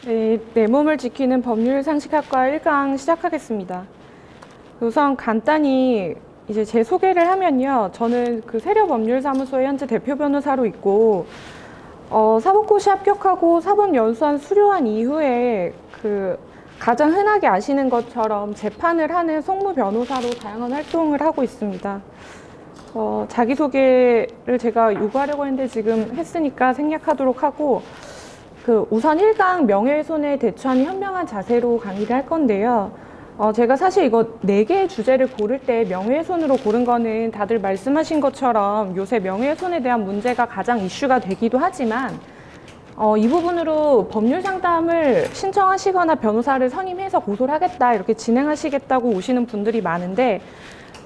네, 내 몸을 지키는 법률상식학과 1강 시작하겠습니다. 우선 간단히 이제 제 소개를 하면요. 저는 그 세려법률사무소의 현재 대표 변호사로 있고, 사법고시 합격하고 사법연수원 수료한 이후에 그 가장 흔하게 아시는 것처럼 재판을 하는 송무 변호사로 다양한 활동을 하고 있습니다. 자기소개를 제가 요구하려고 했는데 지금 했으니까 생략하도록 하고, 우선 1강 명예훼손에 대처하는 현명한 자세로 강의를 할 건데요. 제가 사실 이거 4개의 주제를 고를 때 명예훼손으로 고른 거는 다들 말씀하신 것처럼 요새 명예훼손에 대한 문제가 가장 이슈가 되기도 하지만, 이 부분으로 법률 상담을 신청하시거나 변호사를 선임해서 고소를 하겠다, 이렇게 진행하시겠다고 오시는 분들이 많은데,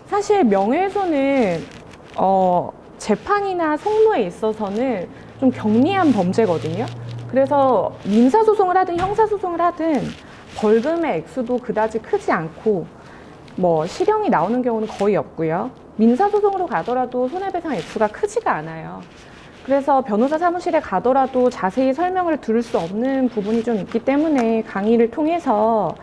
사실 명예훼손은, 재판이나 송무에 있어서는 좀 경미한 범죄거든요. 그래서 민사소송을 하든 형사소송을 하든 벌금의 액수도 그다지 크지 않고 실형이 나오는 경우는 거의 없고요. 민사소송으로 가더라도 손해배상 액수가 크지가 않아요. 그래서 변호사 사무실에 가더라도 자세히 설명을 들을 수 없는 부분이 좀 있기 때문에 강의를 통해서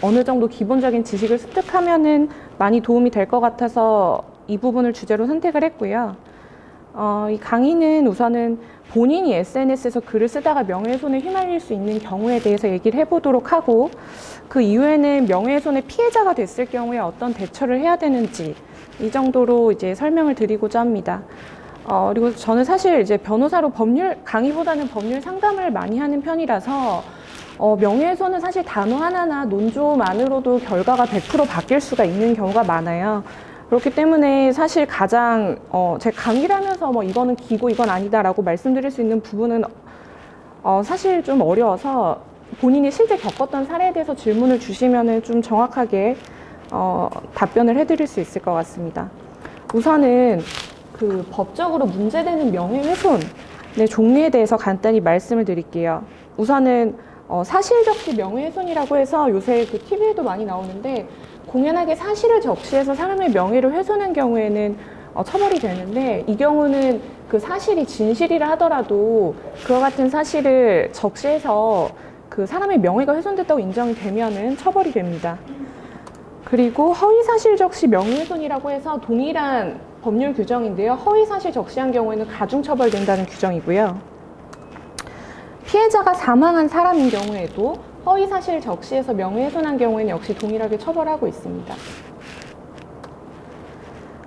어느 정도 기본적인 지식을 습득하면은 많이 도움이 될 것 같아서 이 부분을 주제로 선택을 했고요. 이 강의는 우선은 본인이 SNS에서 글을 쓰다가 명예훼손에 휘말릴 수 있는 경우에 대해서 얘기를 해보도록 하고, 그 이후에는 명예훼손의 피해자가 됐을 경우에 어떤 대처를 해야 되는지 이 정도로 이제 설명을 드리고자 합니다. 그리고 저는 사실 이제 변호사로 법률 강의보다는 법률 상담을 많이 하는 편이라서 명예훼손은 사실 단어 하나나 논조만으로도 결과가 100% 바뀔 수가 있는 경우가 많아요. 그렇기 때문에 사실 가장 제 강의를 하면서 이거는 기고 이건 아니다라고 말씀드릴 수 있는 부분은 사실 좀 어려워서 본인이 실제 겪었던 사례에 대해서 질문을 주시면은 좀 정확하게 답변을 해드릴 수 있을 것 같습니다. 우선은 그 법적으로 문제되는 명예훼손의 종류에 대해서 간단히 말씀을 드릴게요. 우선은 사실적시 명예훼손이라고 해서 요새 그 TV에도 많이 나오는데, 공연하게 사실을 적시해서 사람의 명예를 훼손한 경우에는 처벌이 되는데, 이 경우는 그 사실이 진실이라 하더라도 그와 같은 사실을 적시해서 그 사람의 명예가 훼손됐다고 인정이 되면은 처벌이 됩니다. 그리고 허위사실 적시 명예훼손이라고 해서 동일한 법률 규정인데요. 허위사실 적시한 경우에는 가중처벌된다는 규정이고요. 피해자가 사망한 사람인 경우에도 허위사실 적시해서 명예훼손한 경우에는 역시 동일하게 처벌하고 있습니다.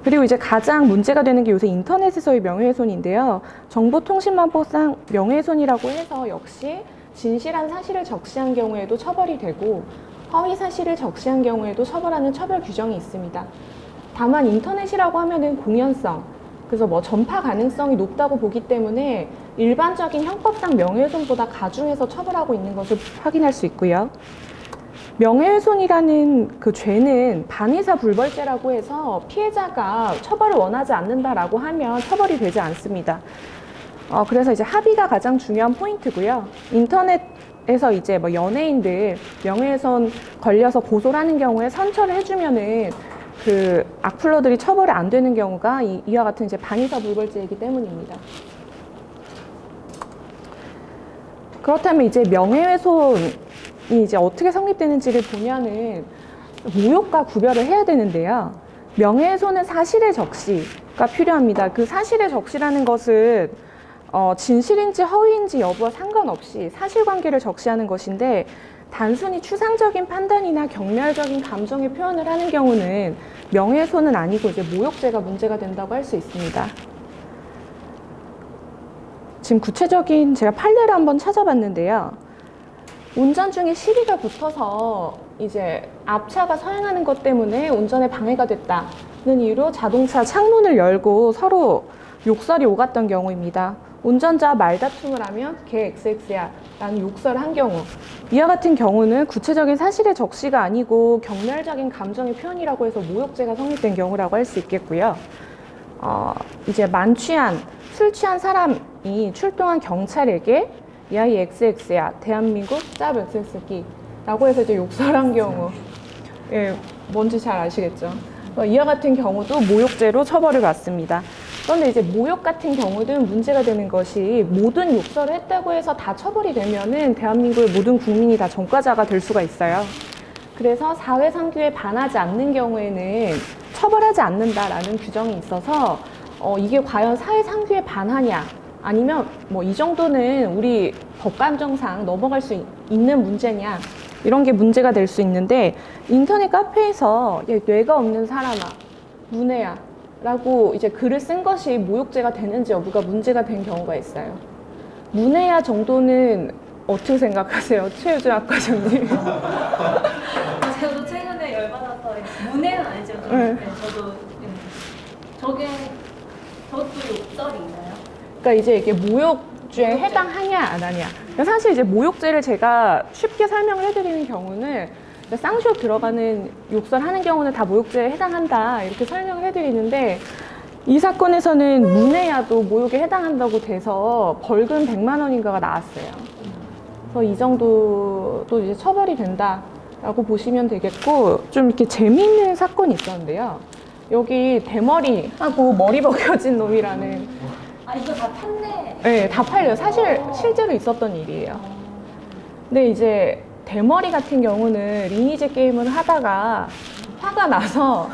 그리고 이제 가장 문제가 되는 게 요새 인터넷에서의 명예훼손인데요. 정보통신망법상 명예훼손이라고 해서 역시 진실한 사실을 적시한 경우에도 처벌이 되고, 허위사실을 적시한 경우에도 처벌하는 처벌 규정이 있습니다. 다만 인터넷이라고 하면은 공연성, 그래서 전파 가능성이 높다고 보기 때문에 일반적인 형법상 명예훼손보다 가중해서 처벌하고 있는 것을 확인할 수 있고요. 명예훼손이라는 그 죄는 반의사 불벌죄라고 해서 피해자가 처벌을 원하지 않는다라고 하면 처벌이 되지 않습니다. 그래서 이제 합의가 가장 중요한 포인트고요. 인터넷에서 이제 연예인들 명예훼손 걸려서 고소를 하는 경우에 선처를 해주면은 그 악플러들이 처벌이 안 되는 경우가 이와 같은 이제 반의사 불벌죄이기 때문입니다. 그렇다면 이제 명예훼손이 이제 어떻게 성립되는지를 보면은 모욕과 구별을 해야 되는데요. 명예훼손은 사실의 적시가 필요합니다. 그 사실의 적시라는 것은 진실인지 허위인지 여부와 상관없이 사실관계를 적시하는 것인데, 단순히 추상적인 판단이나 경멸적인 감정의 표현을 하는 경우는 명예훼손은 아니고 이제 모욕죄가 문제가 된다고 할 수 있습니다. 지금 구체적인 제가 판례를 한번 찾아봤는데요. 운전 중에 시비가 붙어서 이제 앞차가 서행하는 것 때문에 운전에 방해가 됐다는 이유로 자동차 창문을 열고 서로 욕설이 오갔던 경우입니다. 운전자와 말다툼을 하면 걔 XX야 라는 욕설을 한 경우, 이와 같은 경우는 구체적인 사실의 적시가 아니고 경멸적인 감정의 표현이라고 해서 모욕죄가 성립된 경우라고 할 수 있겠고요. 이제 만취한, 술 취한 사람이 출동한 경찰에게 야, 이 XX야, 대한민국 짭 XX기 라고 해서 이제 욕설한 경우, 뭔지 잘 아시겠죠? 이와 같은 경우도 모욕죄로 처벌을 받습니다. 그런데 이제 모욕 같은 경우는 문제가 되는 것이 모든 욕설을 했다고 해서 다 처벌이 되면은 대한민국의 모든 국민이 다 전과자가 될 수가 있어요. 그래서 사회 상규에 반하지 않는 경우에는 처벌하지 않는다라는 규정이 있어서 이게 과연 사회 상규에 반하냐 아니면 뭐 이 정도는 우리 법감정상 넘어갈 수 있는 문제냐 이런 게 문제가 될 수 있는데 인터넷 카페에서 뇌가 없는 사람아 문해야 라고 이제 글을 쓴 것이 모욕죄가 되는지 여부가 문제가 된 경우가 있어요. 문해야 정도는 어떻게 생각하세요? 최유준 과장님. 저도 최근에 열받아서 문해는 아니죠. 네. 네, 저도 저게 저것도 욕설이 있나요? 그러니까 이제 이게 모욕죄에 해당하냐 안 하냐. 사실 이제 모욕죄를 제가 쉽게 설명을 해드리는 경우는 쌍쇼 들어가는 욕설 하는 경우는 다 모욕죄에 해당한다 이렇게 설명을 해드리는데 이 사건에서는 문해야도 모욕에 해당한다고 돼서 벌금 100만 원인가가 나왔어요. 그래서 이 정도도 이제 처벌이 된다라고 보시면 되겠고 좀 이렇게 재미있는 사건이 있었는데요. 여기 대머리하고 머리 벗겨진 놈이라는 이거 다 판매? 네, 다 팔려요. 사실 실제로 있었던 일이에요. 근데 이제 대머리 같은 경우는 리니지 게임을 하다가 화가 나서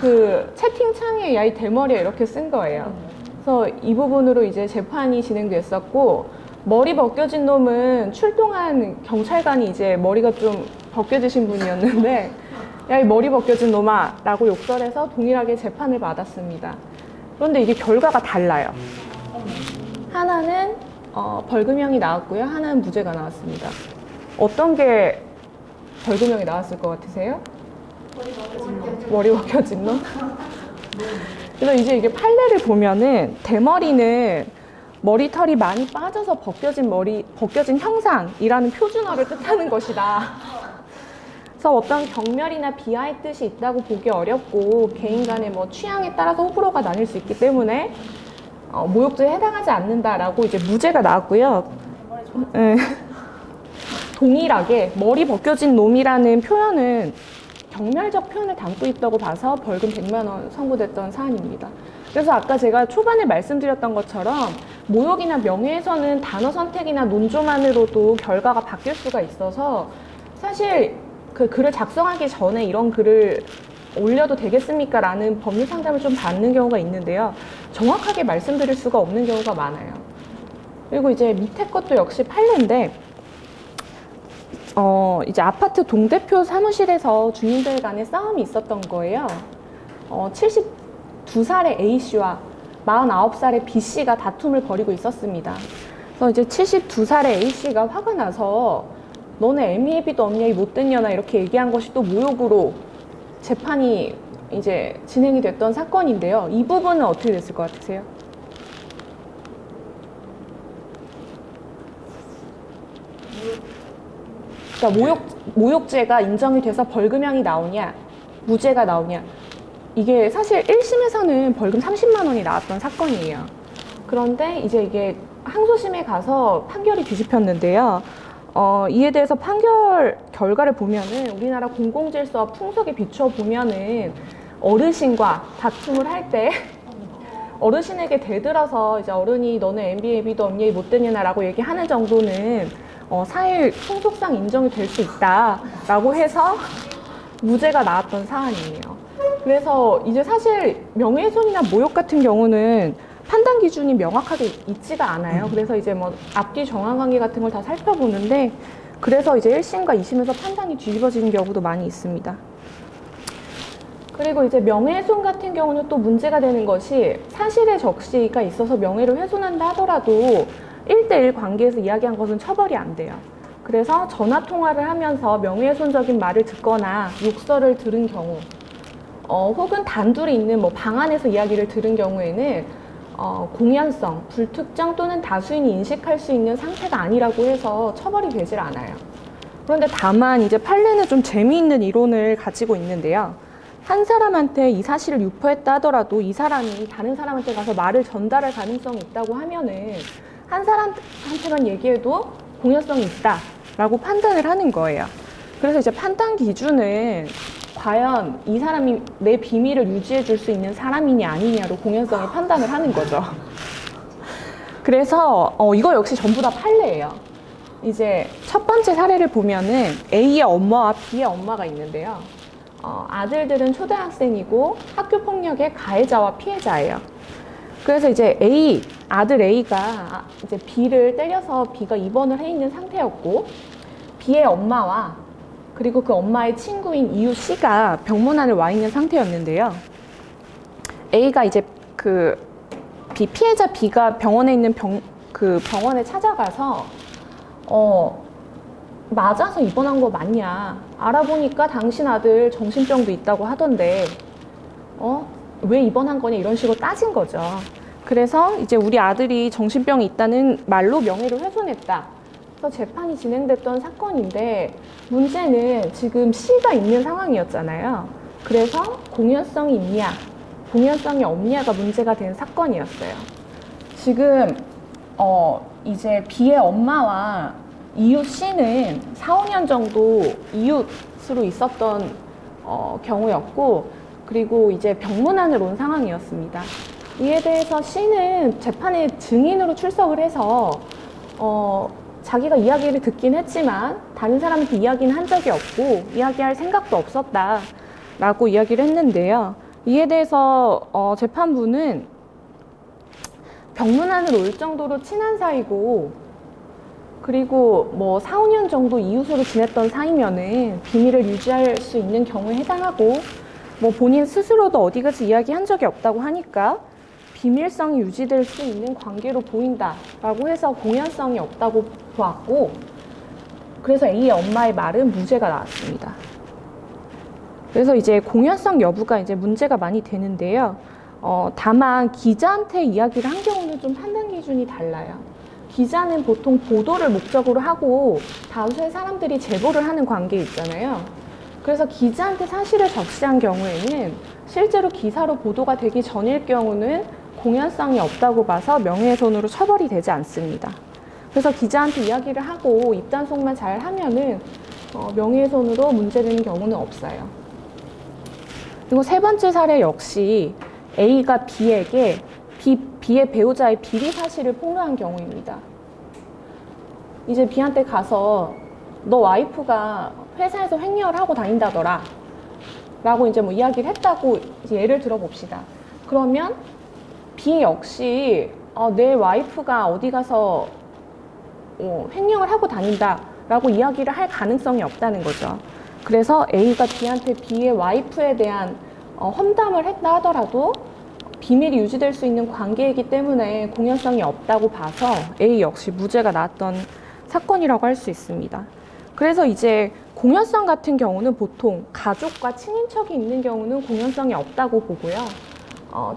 그 채팅창에 야 이 대머리야 이렇게 쓴 거예요. 그래서 이 부분으로 이제 재판이 진행됐었고 머리 벗겨진 놈은 출동한 경찰관이 이제 머리가 좀 벗겨지신 분이었는데 야 이 머리 벗겨진 놈아 라고 욕설해서 동일하게 재판을 받았습니다. 그런데 이게 결과가 달라요. 하나는 벌금형이 나왔고요. 하나는 무죄가 나왔습니다. 어떤 게 벌금형이 나왔을 것 같으세요? 머리 벗겨진 놈? 그래서 이제 이게 판례를 보면은 대머리는 머리털이 많이 빠져서 벗겨진 형상이라는 표준어를 뜻하는 것이다. 그래서 어떤 경멸이나 비하의 뜻이 있다고 보기 어렵고 개인 간의 뭐 취향에 따라서 호불호가 나뉠 수 있기 때문에 모욕죄에 해당하지 않는다라고 이제 무죄가 나왔고요. 네. 동일하게 머리 벗겨진 놈이라는 표현은 경멸적 표현을 담고 있다고 봐서 벌금 100만 원 선고됐던 사안입니다. 그래서 아까 제가 초반에 말씀드렸던 것처럼 모욕이나 명예훼손은 단어 선택이나 논조만으로도 결과가 바뀔 수가 있어서 사실 그 글을 작성하기 전에 이런 글을 올려도 되겠습니까? 라는 법률 상담을 좀 받는 경우가 있는데요. 정확하게 말씀드릴 수가 없는 경우가 많아요. 그리고 이제 밑에 것도 역시 판례인데 이제 아파트 동대표 사무실에서 주민들 간에 싸움이 있었던 거예요. 72살의 A씨와 49살의 B씨가 다툼을 벌이고 있었습니다. 그래서 이제 72살의 A씨가 화가 나서 너네 애미애비도 없냐 이 못된 년아 이렇게 얘기한 것이 또 모욕으로 재판이 이제 진행이 됐던 사건인데요. 이 부분은 어떻게 됐을 것 같으세요? 그러니까 모욕죄가 인정이 돼서 벌금형이 나오냐, 무죄가 나오냐. 이게 사실 1심에서는 벌금 30만 원이 나왔던 사건이에요. 그런데 이제 이게 항소심에 가서 판결이 뒤집혔는데요. 이에 대해서 판결 결과를 보면은 우리나라 공공질서와 풍속에 비추어 보면은 어르신과 다툼을 할 때 어르신에게 대들어서 이제 어른이 너는 MBAB도 없니 못된 년아라고 얘기하는 정도는 사회 풍속상 인정이 될 수 있다라고 해서 무죄가 나왔던 사안이에요. 그래서 이제 사실 명예훼손이나 모욕 같은 경우는 판단 기준이 명확하게 있지가 않아요. 그래서 이제 뭐 앞뒤 정황관계 같은 걸 다 살펴보는데 그래서 이제 1심과 2심에서 판단이 뒤집어지는 경우도 많이 있습니다. 그리고 이제 명예훼손 같은 경우는 또 문제가 되는 것이 사실의 적시가 있어서 명예를 훼손한다 하더라도 1대1 관계에서 이야기한 것은 처벌이 안 돼요. 그래서 전화 통화를 하면서 명예훼손적인 말을 듣거나 욕설을 들은 경우 혹은 단둘이 있는 뭐 방 안에서 이야기를 들은 경우에는 공연성, 불특정 또는 다수인이 인식할 수 있는 상태가 아니라고 해서 처벌이 되질 않아요. 그런데 다만 이제 판례는 좀 재미있는 이론을 가지고 있는데요. 한 사람한테 이 사실을 유포했다 하더라도 이 사람이 다른 사람한테 가서 말을 전달할 가능성이 있다고 하면은 한 사람한테만 얘기해도 공연성이 있다라고 판단을 하는 거예요. 그래서 이제 판단 기준은 과연 이 사람이 내 비밀을 유지해 줄 수 있는 사람이냐 아니냐로 공연성을 판단을 하는 거죠. 그래서 이거 역시 전부 다 판례예요. 이제 첫 번째 사례를 보면은 A의 엄마와 B의 엄마가 있는데요. 아들들은 초등학생이고 학교 폭력의 가해자와 피해자예요. 그래서 이제 아들 A가 이제 B를 때려서 B가 입원을 해 있는 상태였고, B의 엄마와 그리고 그 엄마의 친구인 이웃 C가 병문안에 와 있는 상태였는데요. A가 이제 피해자 B가 병원에 있는 병원에 찾아가서 맞아서 입원한 거 맞냐? 알아보니까 당신 아들 정신병도 있다고 하던데, 왜 입원한 거냐? 이런 식으로 따진 거죠. 그래서 이제 우리 아들이 정신병이 있다는 말로 명예를 훼손했다. 그래서 재판이 진행됐던 사건인데, 문제는 지금 C가 있는 상황이었잖아요. 그래서 공연성이 있냐, 공연성이 없냐가 문제가 된 사건이었어요. 지금 이제 B의 엄마와 이웃 C는 4, 5년 정도 이웃으로 있었던 경우였고, 그리고 이제 병문안을 온 상황이었습니다. 이에 대해서 C는 재판에 증인으로 출석을 해서 자기가 이야기를 듣긴 했지만 다른 사람한테 이야기는 한 적이 없고 이야기할 생각도 없었다 라고 이야기를 했는데요. 이에 대해서 재판부는 병문안을 올 정도로 친한 사이고, 그리고 뭐 4, 5년 정도 이웃으로 지냈던 사이면은 비밀을 유지할 수 있는 경우에 해당하고, 뭐 본인 스스로도 어디까지 이야기한 적이 없다고 하니까 비밀성이 유지될 수 있는 관계로 보인다라고 해서 공연성이 없다고 보았고, 그래서 A의 엄마의 말은 무죄가 나왔습니다. 그래서 이제 공연성 여부가 이제 문제가 많이 되는데요. 다만 기자한테 이야기를 한 경우는 좀 판단 기준이 달라요. 기자는 보통 보도를 목적으로 하고 다수의 사람들이 제보를 하는 관계 있잖아요. 그래서 기자한테 사실을 적시한 경우에는 실제로 기사로 보도가 되기 전일 경우는 공연성이 없다고 봐서 명예훼손으로 처벌이 되지 않습니다. 그래서 기자한테 이야기를 하고 입단속만 잘 하면은 명예훼손으로 문제되는 경우는 없어요. 그리고 세 번째 사례 역시 A가 B에게 B의 배우자의 비리 사실을 폭로한 경우입니다. 이제 B한테 가서 너 와이프가 회사에서 횡령을 하고 다닌다더라 라고 이제 뭐 이야기를 했다고 이제 예를 들어봅시다. 그러면 B 역시 내 와이프가 어디 가서 횡령을 하고 다닌다 라고 이야기를 할 가능성이 없다는 거죠. 그래서 A가 B한테 B의 와이프에 대한 험담을 했다 하더라도 비밀이 유지될 수 있는 관계이기 때문에 공연성이 없다고 봐서 A 역시 무죄가 나왔던 사건이라고 할 수 있습니다. 그래서 이제 공연성 같은 경우는 보통 가족과 친인척이 있는 경우는 공연성이 없다고 보고요.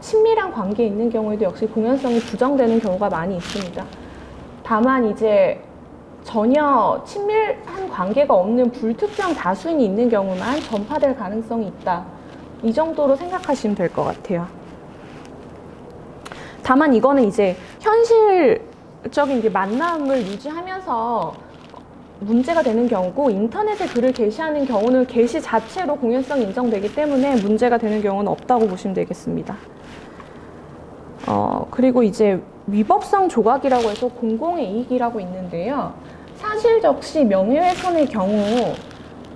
친밀한 관계에 있는 경우에도 역시 공연성이 부정되는 경우가 많이 있습니다. 다만 이제 전혀 친밀한 관계가 없는 불특정 다수인이 있는 경우만 전파될 가능성이 있다. 이 정도로 생각하시면 될 것 같아요. 다만 이거는 이제 현실적인 이제 만남을 유지하면서 문제가 되는 경우고, 인터넷에 글을 게시하는 경우는 게시 자체로 공연성이 인정되기 때문에 문제가 되는 경우는 없다고 보시면 되겠습니다. 그리고 이제 위법성 조각이라고 해서 공공의 이익이라고 있는데요. 사실 적시 명예훼손의 경우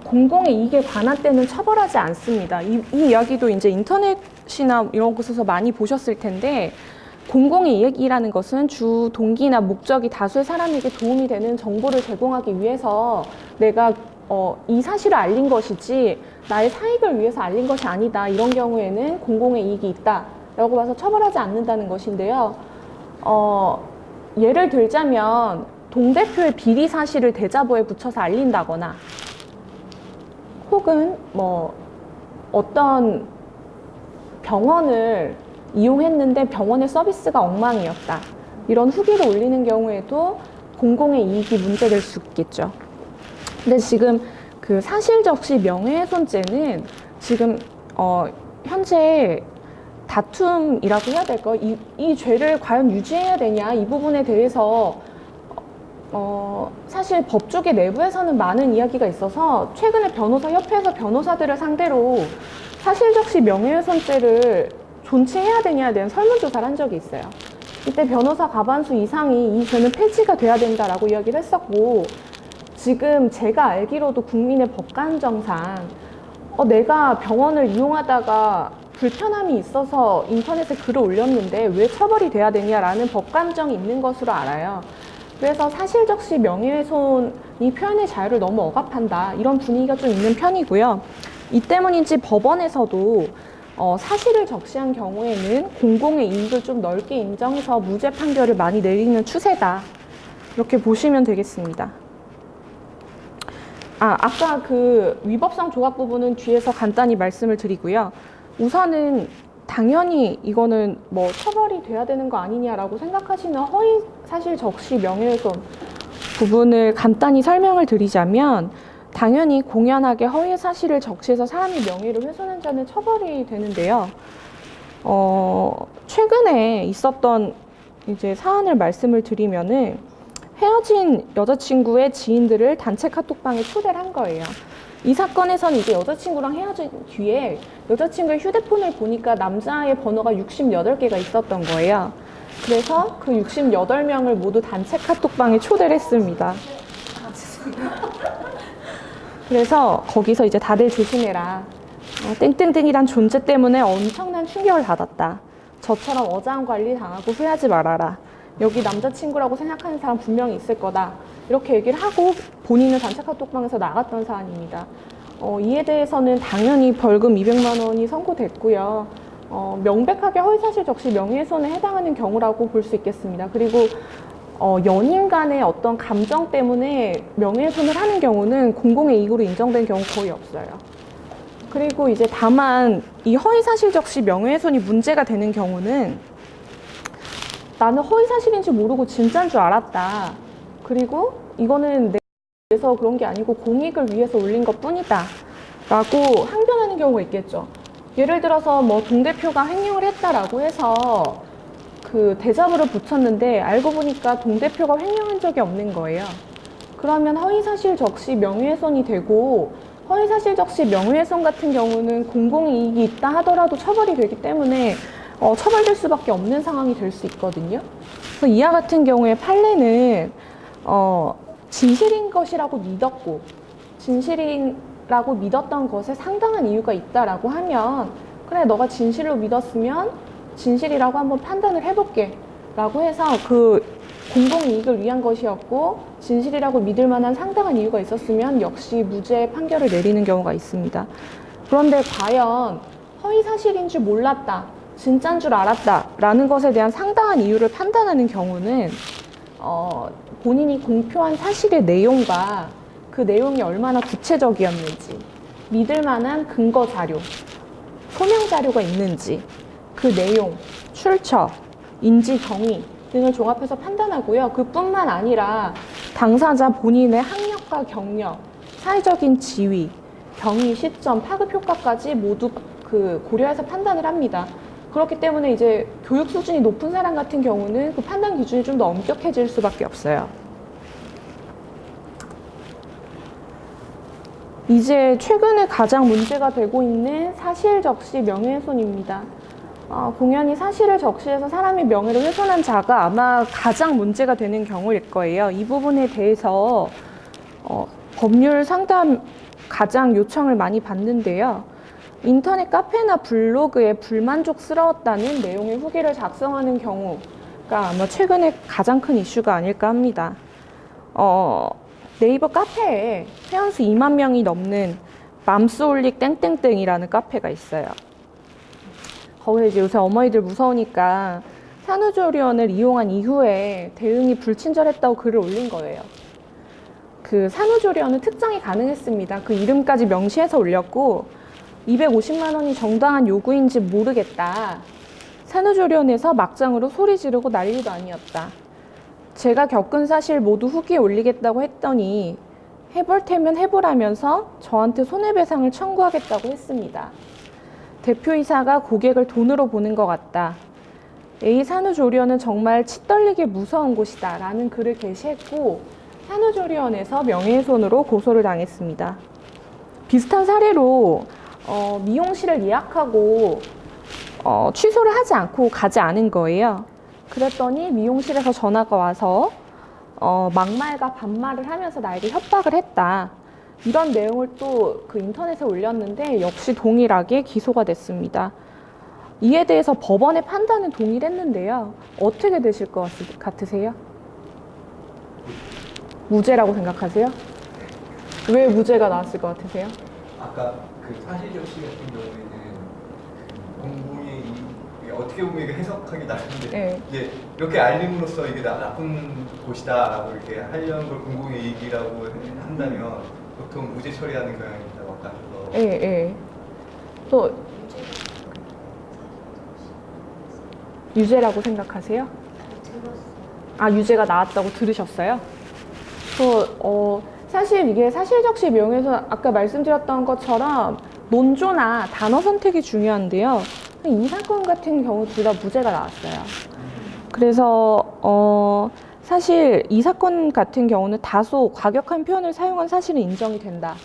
공공의 이익에 관한 때는 처벌하지 않습니다. 이 이야기도 이제 인터넷이나 이런 곳에서 많이 보셨을 텐데, 공공의 이익이라는 것은 주 동기나 목적이 다수의 사람에게 도움이 되는 정보를 제공하기 위해서 내가 이 사실을 알린 것이지 나의 사익을 위해서 알린 것이 아니다. 이런 경우에는 공공의 이익이 있다라고 봐서 처벌하지 않는다는 것인데요. 예를 들자면 동대표의 비리 사실을 대자보에 붙여서 알린다거나, 혹은 뭐 어떤 병원을 이용했는데 병원의 서비스가 엉망이었다, 이런 후기를 올리는 경우에도 공공의 이익이 문제될 수 있겠죠. 근데 지금 그 사실적시 명예훼손죄는 지금 현재 다툼이라고 해야 될까요? 이 죄를 과연 유지해야 되냐, 이 부분에 대해서 사실 법조계 내부에서는 많은 이야기가 있어서 최근에 변호사협회에서 변호사들을 상대로 사실적시 명예훼손죄를 존치해야 되냐에 대한 설문조사를 한 적이 있어요. 이때 변호사 과반수 이상이 이 죄는 폐지가 돼야 된다라고 이야기를 했었고, 지금 제가 알기로도 국민의 법관정상 내가 병원을 이용하다가 불편함이 있어서 인터넷에 글을 올렸는데 왜 처벌이 돼야 되냐라는 법감정이 있는 것으로 알아요. 그래서 사실적시 명예훼손이 표현의 자유를 너무 억압한다, 이런 분위기가 좀 있는 편이고요. 이 때문인지 법원에서도 사실을 적시한 경우에는 공공의 이익을 좀 넓게 인정해서 무죄 판결을 많이 내리는 추세다, 이렇게 보시면 되겠습니다. 아까 그 위법성 조각 부분은 뒤에서 간단히 말씀을 드리고요. 우선은 당연히 이거는 뭐 처벌이 돼야 되는 거 아니냐라고 생각하시는 허위 사실 적시 명예훼손 부분을 간단히 설명을 드리자면, 당연히 공연하게 허위 사실을 적시해서 사람의 명예를 훼손한 자는 처벌이 되는데요. 최근에 있었던 이제 사안을 말씀을 드리면은, 헤어진 여자친구의 지인들을 단체 카톡방에 초대를 한 거예요. 이 사건에서는 이제 여자친구랑 헤어진 뒤에 여자친구의 휴대폰을 보니까 남자의 번호가 68개가 있었던 거예요. 그래서 그 68명을 모두 단체 카톡방에 초대를 했습니다. 그래서 거기서 이제 다들 조심해라. 땡땡땡이란 존재 때문에 엄청난 충격을 받았다. 저처럼 어장 관리 당하고 후회하지 말아라. 여기 남자친구라고 생각하는 사람 분명히 있을 거다, 이렇게 얘기를 하고 본인은 단체 카톡방에서 나갔던 사안입니다. 이에 대해서는 당연히 벌금 200만 원이 선고됐고요. 명백하게 허위사실 적시 명예훼손에 해당하는 경우라고 볼 수 있겠습니다. 그리고 연인 간의 어떤 감정 때문에 명예훼손을 하는 경우는 공공의 이익으로 인정된 경우 거의 없어요. 그리고 이제 다만 이 허위사실 적시 명예훼손이 문제가 되는 경우는, 나는 허위사실인지 모르고 진짜인 줄 알았다, 그리고 이거는 내서 그런 게 아니고 공익을 위해서 올린 것 뿐이다 라고 항변하는 경우가 있겠죠. 예를 들어서 뭐 동대표가 횡령을 했다라고 해서 그 대자보를 붙였는데 알고 보니까 동대표가 횡령한 적이 없는 거예요. 그러면 허위사실 적시 명예훼손이 되고, 허위사실 적시 명예훼손 같은 경우는 공공이익이 있다 하더라도 처벌이 되기 때문에 처벌될 수밖에 없는 상황이 될 수 있거든요. 그래서 이와 같은 경우에 판례는 진실인 것이라고 믿었고, 진실이라고 믿었던 것에 상당한 이유가 있다라고 하면, 그래 너가 진실로 믿었으면 진실이라고 한번 판단을 해볼게 라고 해서 그 공공이익을 위한 것이었고 진실이라고 믿을 만한 상당한 이유가 있었으면 역시 무죄 판결을 내리는 경우가 있습니다. 그런데 과연 허위사실인 줄 몰랐다, 진짜인 줄 알았다 라는 것에 대한 상당한 이유를 판단하는 경우는 본인이 공표한 사실의 내용과 그 내용이 얼마나 구체적이었는지, 믿을 만한 근거 자료, 소명 자료가 있는지, 그 내용, 출처, 인지 경위 등을 종합해서 판단하고요. 그뿐만 아니라 당사자 본인의 학력과 경력, 사회적인 지위, 경위, 시점, 파급 효과까지 모두 고려해서 판단을 합니다. 그렇기 때문에 이제 교육 수준이 높은 사람 같은 경우는 그 판단 기준이 좀 더 엄격해질 수밖에 없어요. 이제 최근에 가장 문제가 되고 있는 사실 적시 명예훼손입니다. 공연히 사실을 적시해서 사람의 명예를 훼손한 자가 아마 가장 문제가 되는 경우일 거예요. 이 부분에 대해서 법률 상담 가장 요청을 많이 받는데요. 인터넷 카페나 블로그에 불만족스러웠다는 내용의 후기를 작성하는 경우가 아마 최근에 가장 큰 이슈가 아닐까 합니다. 네이버 카페에 회원수 2만 명이 넘는 맘소울릭 땡땡땡이라는 카페가 있어요. 거기서 이제 요새 어머니들 무서우니까 산후조리원을 이용한 이후에 대응이 불친절했다고 글을 올린 거예요. 그 산후조리원은 특정이 가능했습니다. 그 이름까지 명시해서 올렸고 250만 원이 정당한 요구인지 모르겠다. 산후조리원에서 막장으로 소리 지르고 난리도 아니었다. 제가 겪은 사실 모두 후기에 올리겠다고 했더니 해볼 테면 해보라면서 저한테 손해배상을 청구하겠다고 했습니다. 대표이사가 고객을 돈으로 보는 것 같다. A 산후조리원은 정말 치떨리게 무서운 곳이다 라는 글을 게시했고, 산후조리원에서 명예훼손으로 고소를 당했습니다. 비슷한 사례로 미용실을 예약하고 취소를 하지 않고 가지 않은 거예요. 그랬더니 미용실에서 전화가 와서 막말과 반말을 하면서 나에게 협박을 했다. 이런 내용을 또 그 인터넷에 올렸는데 역시 동일하게 기소가 됐습니다. 이에 대해서 법원의 판단은 동일했는데요. 어떻게 되실 것 같으세요? 무죄라고 생각하세요? 왜 무죄가 나왔을 것 같으세요? 아까 그 사실적시 같은 경우에는 그 공공의 이게 어떻게 보면 이게 해석하기 나름인데 네. 이게 이렇게 알림으로써 이게 나쁜 곳이다라고 이렇게 하려는 걸 공공의 이익이라고 한다면 보통 무죄 처리하는 경향이 있다고 아까 하셔서 예, 예. 또 유죄라고 생각하세요? 아, 유죄가 나왔다고 들으셨어요? 사실 이게 사실적시 명예훼손 아까 말씀드렸던 것처럼 논조나 단어 선택이 중요한데요. 이 사건 같은 경우 둘 다 무죄가 나왔어요. 그래서 사실 이 사건 같은 경우는 다소 과격한 표현을 사용한 사실은 인정이 된다.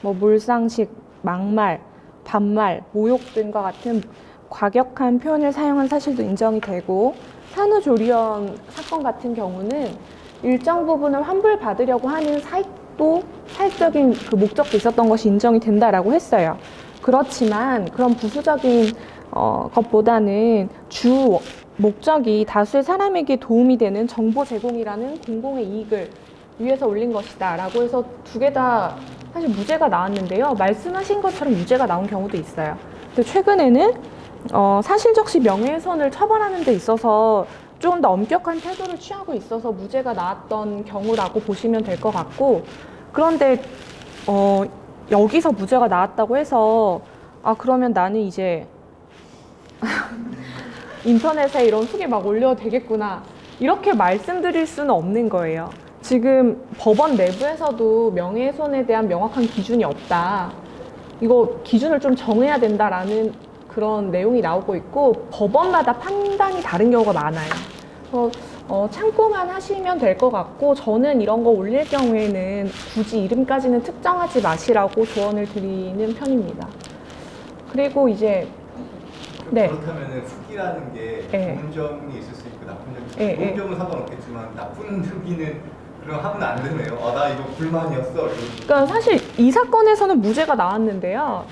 뭐 몰상식, 막말, 반말, 모욕 등과 같은 과격한 표현을 사용한 사실도 인정이 되고, 산후조리원 사건 같은 경우는 일정 부분을 환불받으려고 하는 사익적인 그 목적도 있었던 것이 인정이 된다라고 했어요. 그렇지만 그런 부수적인 것보다는 주 목적이 다수의 사람에게 도움이 되는 정보 제공이라는 공공의 이익을 위해서 올린 것이다 라고 해서 두 개 다 사실 무죄가 나왔는데요. 말씀하신 것처럼 유죄가 나온 경우도 있어요. 근데 최근에는 사실적시 명예훼손을 처벌하는 데 있어서 조금 더 엄격한 태도를 취하고 있어서 무죄가 나왔던 경우라고 보시면 될 것 같고, 그런데 여기서 무죄가 나왔다고 해서 그러면 나는 이제 인터넷에 이런 후기 막 올려도 되겠구나 이렇게 말씀드릴 수는 없는 거예요. 지금 법원 내부에서도 명예훼손에 대한 명확한 기준이 없다. 이거 기준을 좀 정해야 된다라는 그런 내용이 나오고 있고, 법원마다 판단이 다른 경우가 많아요. 그래서 참고만 하시면 될 것 같고, 저는 이런 거 올릴 경우에는 굳이 이름까지는 특정하지 마시라고 조언을 드리는 편입니다. 그리고 이제 네. 그렇다면 후기라는 게 네. 좋은 점이 있을 수 있고 나쁜 점이 있을 수 네, 있고, 좋은 네. 점은 상관없겠지만 나쁜 후기는 그럼 하면 안 되네요. 나 이거 불만이었어. 그러니까 사실 이 사건에서는 무죄가 나왔는데요.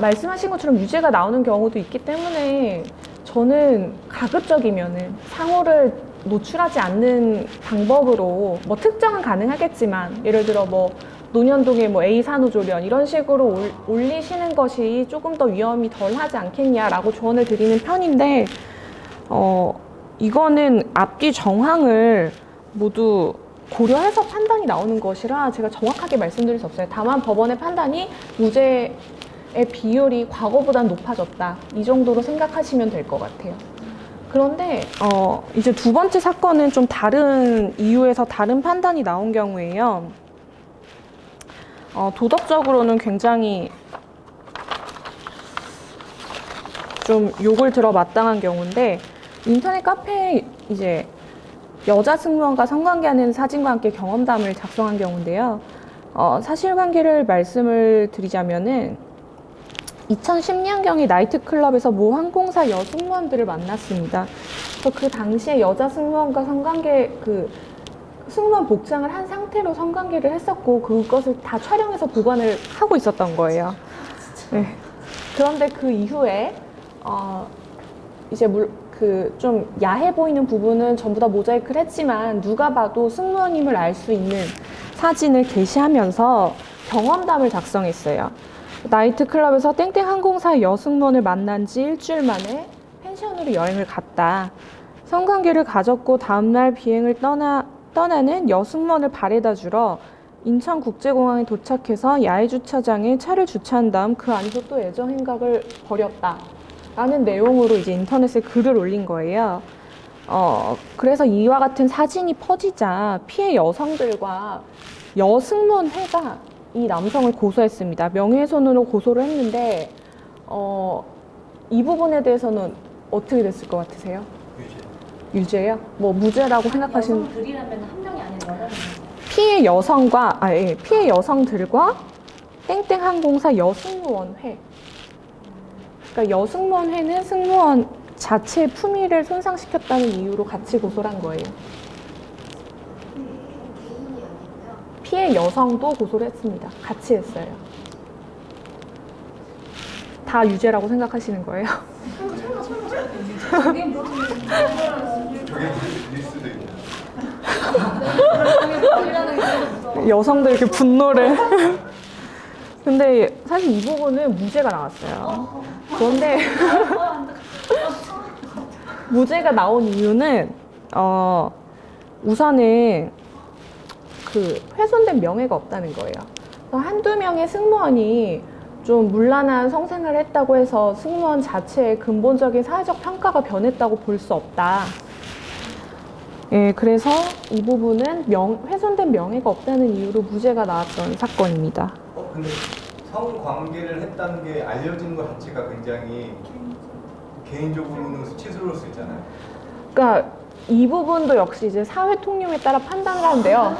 말씀하신 것처럼 유죄가 나오는 경우도 있기 때문에 저는 가급적이면은 상호를 노출하지 않는 방법으로 뭐 특정은 가능하겠지만, 예를 들어 뭐 논현동의 뭐 A 산후조리원 이런 식으로 올리시는 것이 조금 더 위험이 덜 하지 않겠냐라고 조언을 드리는 편인데, 이거는 앞뒤 정황을 모두 고려해서 판단이 나오는 것이라 제가 정확하게 말씀드릴 수 없어요. 다만 법원의 판단이 무죄의 비율이 과거보다 높아졌다, 이 정도로 생각하시면 될 것 같아요. 그런데 이제 두 번째 사건은 좀 다른 이유에서 다른 판단이 나온 경우에요. 도덕적으로는 굉장히 좀 욕을 들어 마땅한 경우인데, 인터넷 카페에 이제 여자 승무원과 성관계하는 사진과 함께 경험담을 작성한 경우인데요. 사실관계를 말씀을 드리자면은 2010년경에 나이트클럽에서 모 항공사 여승무원들을 만났습니다. 그래서 그 당시에 여자 승무원과 성관계, 승무원 복장을 한 상태로 성관계를 했었고, 그것을 다 촬영해서 보관을 하고 있었던 거예요. 네. 그런데 그 이후에 이제 좀 야해 보이는 부분은 전부 다 모자이크를 했지만 누가 봐도 승무원임을 알 수 있는 사진을 게시하면서 경험담을 작성했어요. 나이트클럽에서 땡땡 항공사 여승무원을 만난 지 일주일 만에 펜션으로 여행을 갔다. 성관계를 가졌고 다음날 비행을 떠나는 여승무원을 바래다 주러 인천국제공항에 도착해서 야외 주차장에 차를 주차한 다음 그 안에서 또 애정 행각을 벌였다 라는 내용으로 이제 인터넷에 글을 올린 거예요. 그래서 이와 같은 사진이 퍼지자 피해 여성들과 여승무원회가 이 남성을 고소했습니다. 명예훼손으로 고소를 했는데 이 부분에 대해서는 어떻게 됐을 것 같으세요? 유죄요? 뭐 무죄라고 생각하시는 여성들이라면 한 명이 아니라 여러 명이 피해 여성과 피해 여성들과 땡땡 항공사 여승무원회. 그러니까 여승무원회는 승무원 자체의 품위를 손상시켰다는 이유로 같이 고소를 한 거예요. 피해 여성도 고소를 했습니다. 같이 했어요. 다 유죄라고 생각하시는 거예요? 저게 무슨 저게 일 수도 있고. 이라는 게 무서워. 여성들 이렇게 분노를. 근데 사실 이 부분은 무죄가 나왔어요. 그런데 무죄가 나온 이유는 우선은 그 훼손된 명예가 없다는 거예요. 한두 명의 승무원이 좀 문란한 성생활을 했다고 해서 승무원 자체의 근본적인 사회적 평가가 변했다고 볼 수 없다. 예, 그래서 이 부분은 훼손된 명예가 없다는 이유로 무죄가 나왔던 사건입니다. 근데 성관계를 했다는 게 알려진 것 자체가 굉장히 개인적으로는 수치스러울 수 있잖아요. 그러니까 이 부분도 역시 이제 사회 통념에 따라 판단을 하는데요.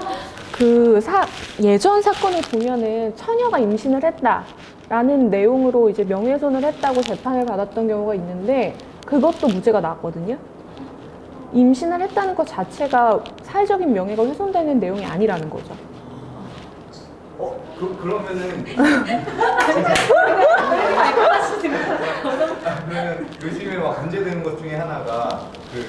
예전 사건을 보면은 처녀가 임신을 했다라는 내용으로 이제 명예훼손을 했다고 재판을 받았던 경우가 있는데 그것도 무죄가 나왔거든요. 임신을 했다는 것 자체가 사회적인 명예가 훼손되는 내용이 아니라는 거죠. 그러면은 그러면 요즘에 막 문제되는 것 중에 하나가 그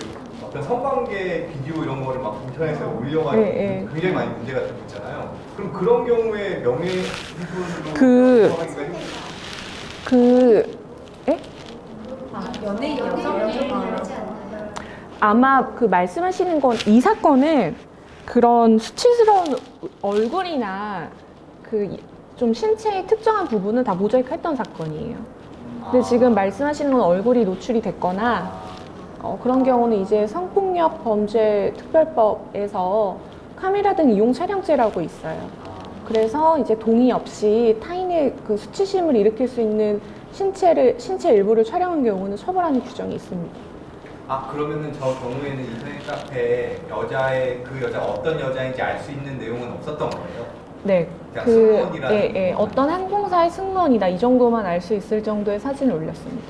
어떤 성관계 비디오 이런 거를 막 인터넷에 올려가지고 네. 굉장히 많이 문제가 되고 있잖아요. 그럼 그런 경우에 명예훼손으로 들어가기가 연예인 여성 아마 그 말씀하시는 건 이 사건은 그런 수치스러운 얼굴이나 그 좀 신체의 특정한 부분은 다 모자이크했던 사건이에요. 근데 지금 말씀하시는 건 얼굴이 노출이 됐거나 그런 경우는 이제 성폭력 범죄 특별법에서 카메라 등 이용 촬영죄라고 있어요. 그래서 이제 동의 없이 타인의 그 수치심을 일으킬 수 있는 신체 일부를 촬영한 경우는 처벌하는 규정이 있습니다. 그러면은 저 경우에는 인터넷 카페에 그 여자가 어떤 여자인지 알 수 있는 내용은 없었던 거예요? 네, 그냥 승무원이라는 어떤 항공사의 승무원이다 이 정도만 알 수 있을 정도의 사진을 올렸습니다.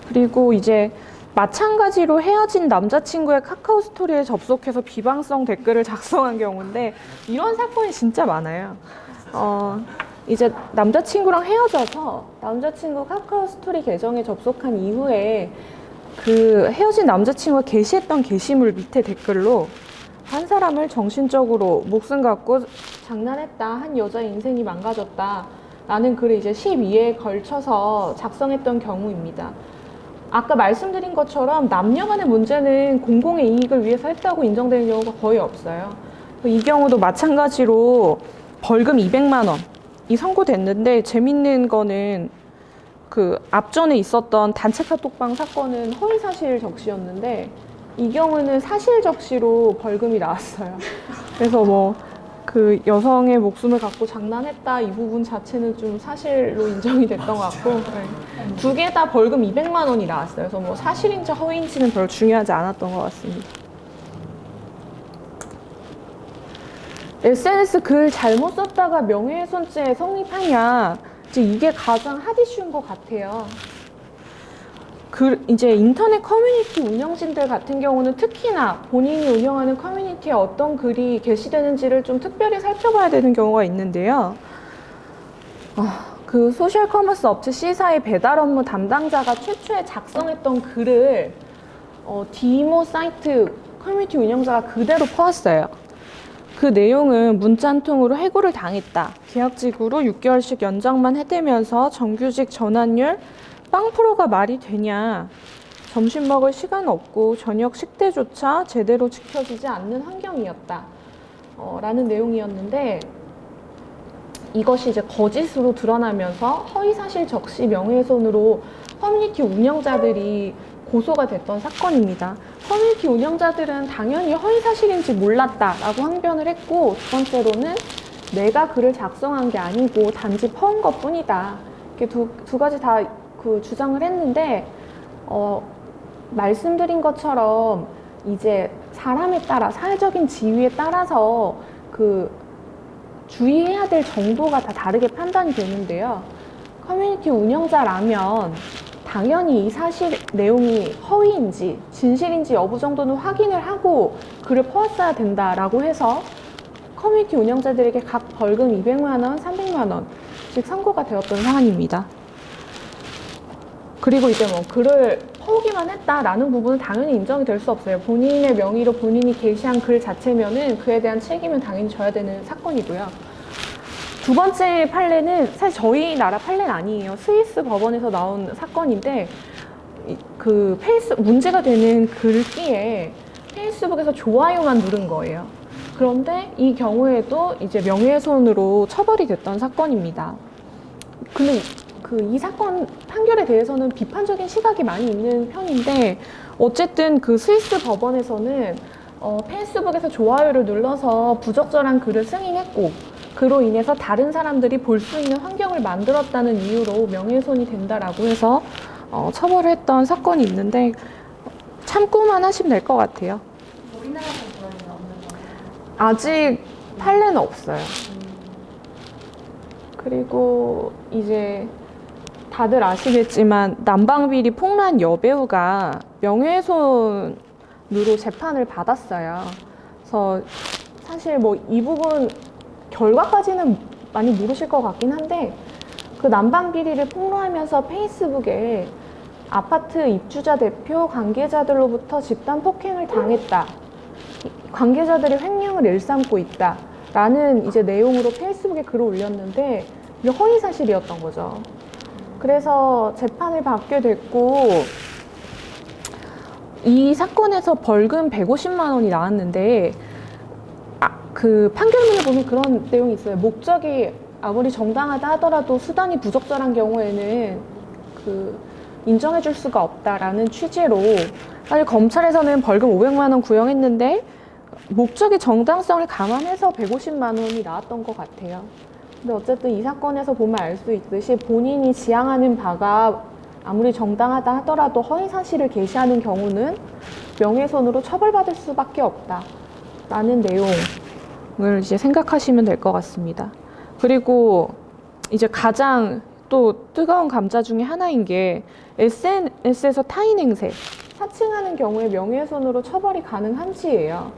그리고 이제 마찬가지로 헤어진 남자친구의 카카오 스토리에 접속해서 비방성 댓글을 작성한 경우인데 이런 사건이 진짜 많아요. 이제 남자친구랑 헤어져서 남자친구 카카오 스토리 계정에 접속한 이후에 그 헤어진 남자친구가 게시했던 게시물 밑에 댓글로 한 사람을 정신적으로 목숨 갖고 장난했다, 한 여자의 인생이 망가졌다 라는 글을 이제 12회에 걸쳐서 작성했던 경우입니다. 아까 말씀드린 것처럼 남녀 간의 문제는 공공의 이익을 위해서 했다고 인정되는 경우가 거의 없어요. 이 경우도 마찬가지로 벌금 200만 원이 선고됐는데 재밌는 거는 그 앞전에 있었던 단체 카톡방 사건은 허위사실 적시였는데 이 경우는 사실 적시로 벌금이 나왔어요. 그래서 뭐 그 여성의 목숨을 갖고 장난했다 이 부분 자체는 좀 사실로 인정이 됐던 것 같고 두 개 다 벌금 200만 원이 나왔어요. 그래서 뭐 사실인지 허위인지는 별로 중요하지 않았던 것 같습니다. SNS 글 잘못 썼다가 명예훼손죄 성립하냐, 이게 가장 핫이슈인 것 같아요. 이제 인터넷 커뮤니티 운영진들 같은 경우는 특히나 본인이 운영하는 커뮤니티에 어떤 글이 게시되는지를 좀 특별히 살펴봐야 되는 경우가 있는데요. 그 소셜 커머스 업체 C사의 배달 업무 담당자가 최초에 작성했던 글을 디모 사이트 커뮤니티 운영자가 그대로 퍼왔어요. 그 내용은 문자 한 통으로 해고를 당했다. 계약직으로 6개월씩 연장만 해대면서 정규직 전환율 0%가 말이 되냐. 점심 먹을 시간 없고 저녁 식대조차 제대로 지켜지지 않는 환경이었다. 라는 내용이었는데 이것이 이제 거짓으로 드러나면서 허위사실 적시 명예훼손으로 커뮤니티 운영자들이 고소가 됐던 사건입니다. 커뮤니티 운영자들은 당연히 허위사실인지 몰랐다라고 항변을 했고 두 번째로는 내가 글을 작성한 게 아니고 단지 퍼온 것뿐이다. 이렇게 두 가지 다 그 주장을 했는데 말씀드린 것처럼 이제 사람에 따라 사회적인 지위에 따라서 그 주의해야 될 정도가 다 다르게 판단이 되는데요. 커뮤니티 운영자라면 당연히 이 사실 내용이 허위인지 진실인지 여부 정도는 확인을 하고 글을 퍼왔어야 된다라고 해서 커뮤니티 운영자들에게 각 벌금 200만 원, 300만 원씩 선고가 되었던 사안입니다. 그리고 이제 뭐 글을 퍼오기만 했다라는 부분은 당연히 인정이 될 수 없어요. 본인의 명의로 본인이 게시한 글 자체면은 그에 대한 책임은 당연히 져야 되는 사건이고요. 두 번째 판례는 사실 저희 나라 판례는 아니에요. 스위스 법원에서 나온 사건인데 그 문제가 되는 글귀에 페이스북에서 좋아요만 누른 거예요. 그런데 이 경우에도 이제 명예훼손으로 처벌이 됐던 사건입니다. 근데 이 사건 판결에 대해서는 비판적인 시각이 많이 있는 편인데 어쨌든 그 스위스 법원에서는 페이스북에서 좋아요를 눌러서 부적절한 글을 승인했고 그로 인해서 다른 사람들이 볼 수 있는 환경을 만들었다는 이유로 명예훼손이 된다라고 해서 처벌을 했던 사건이 있는데 참고만 하시면 될 것 같아요. 우리나라에서 그런 일 없는 거예요? 아직 판례는 없어요. 그리고 이제 다들 아시겠지만 난방비리 폭로한 여배우가 명예훼손으로 재판을 받았어요. 그래서 사실 뭐 이 부분 결과까지는 많이 모르실 것 같긴 한데 그 난방비리를 폭로하면서 페이스북에 아파트 입주자 대표 관계자들로부터 집단 폭행을 당했다. 관계자들이 횡령을 일삼고 있다. 라는 이제 내용으로 페이스북에 글을 올렸는데 이게 허위 사실이었던 거죠. 그래서 재판을 받게 됐고 이 사건에서 벌금 150만 원이 나왔는데 그 판결문을 보면 그런 내용이 있어요. 목적이 아무리 정당하다 하더라도 수단이 부적절한 경우에는 그 인정해 줄 수가 없다라는 취지로 사실 검찰에서는 벌금 500만 원 구형했는데 목적의 정당성을 감안해서 150만 원이 나왔던 것 같아요. 근데 어쨌든 이 사건에서 보면 알 수 있듯이 본인이 지향하는 바가 아무리 정당하다 하더라도 허위 사실을 게시하는 경우는 명예훼손으로 처벌받을 수밖에 없다라는 내용을 이제 생각하시면 될 것 같습니다. 그리고 이제 가장 또 뜨거운 감자 중에 하나인 게 SNS에서 타인 행세, 사칭하는 경우에 명예훼손으로 처벌이 가능한지예요.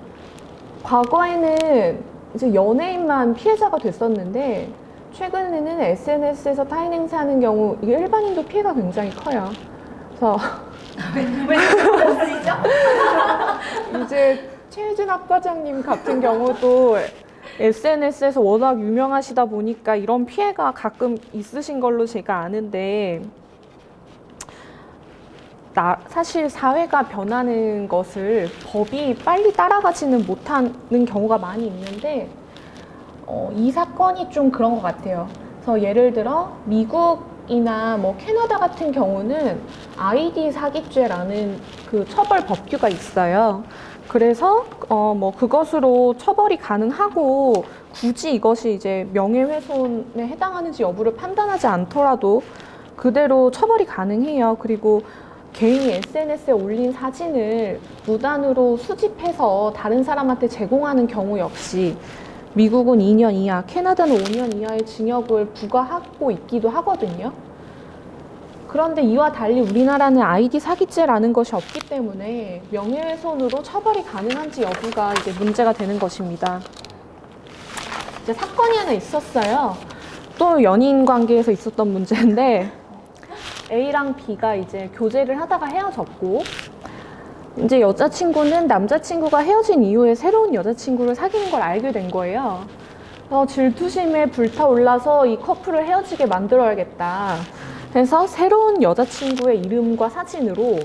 과거에는 이제 연예인만 피해자가 됐었는데 최근에는 SNS에서 타인 행세하는 경우 이게 일반인도 피해가 굉장히 커요. 그래서 왜 그러시죠? 이제 최혜진 학과장님 같은 경우도 SNS에서 워낙 유명하시다 보니까 이런 피해가 가끔 있으신 걸로 제가 아는데 사실 사회가 변하는 것을 법이 빨리 따라가지는 못하는 경우가 많이 있는데 이 사건이 좀 그런 것 같아요. 그래서 예를 들어 미국이나 뭐 캐나다 같은 경우는 아이디 사기죄라는 그 처벌 법규가 있어요. 그래서 뭐 그것으로 처벌이 가능하고 굳이 이것이 이제 명예훼손에 해당하는지 여부를 판단하지 않더라도 그대로 처벌이 가능해요. 그리고 개인이 SNS에 올린 사진을 무단으로 수집해서 다른 사람한테 제공하는 경우 역시 미국은 2년 이하, 캐나다는 5년 이하의 징역을 부과하고 있기도 하거든요. 그런데 이와 달리 우리나라는 아이디 사기죄라는 것이 없기 때문에 명예훼손으로 처벌이 가능한지 여부가 이제 문제가 되는 것입니다. 이제 사건이 하나 있었어요. 또 연인 관계에서 있었던 문제인데 A랑 B가 이제 교제를 하다가 헤어졌고 이제 여자친구는 남자친구가 헤어진 이후에 새로운 여자친구를 사귀는 걸 알게 된 거예요. 질투심에 불타올라서 이 커플을 헤어지게 만들어야겠다. 그래서 새로운 여자친구의 이름과 사진으로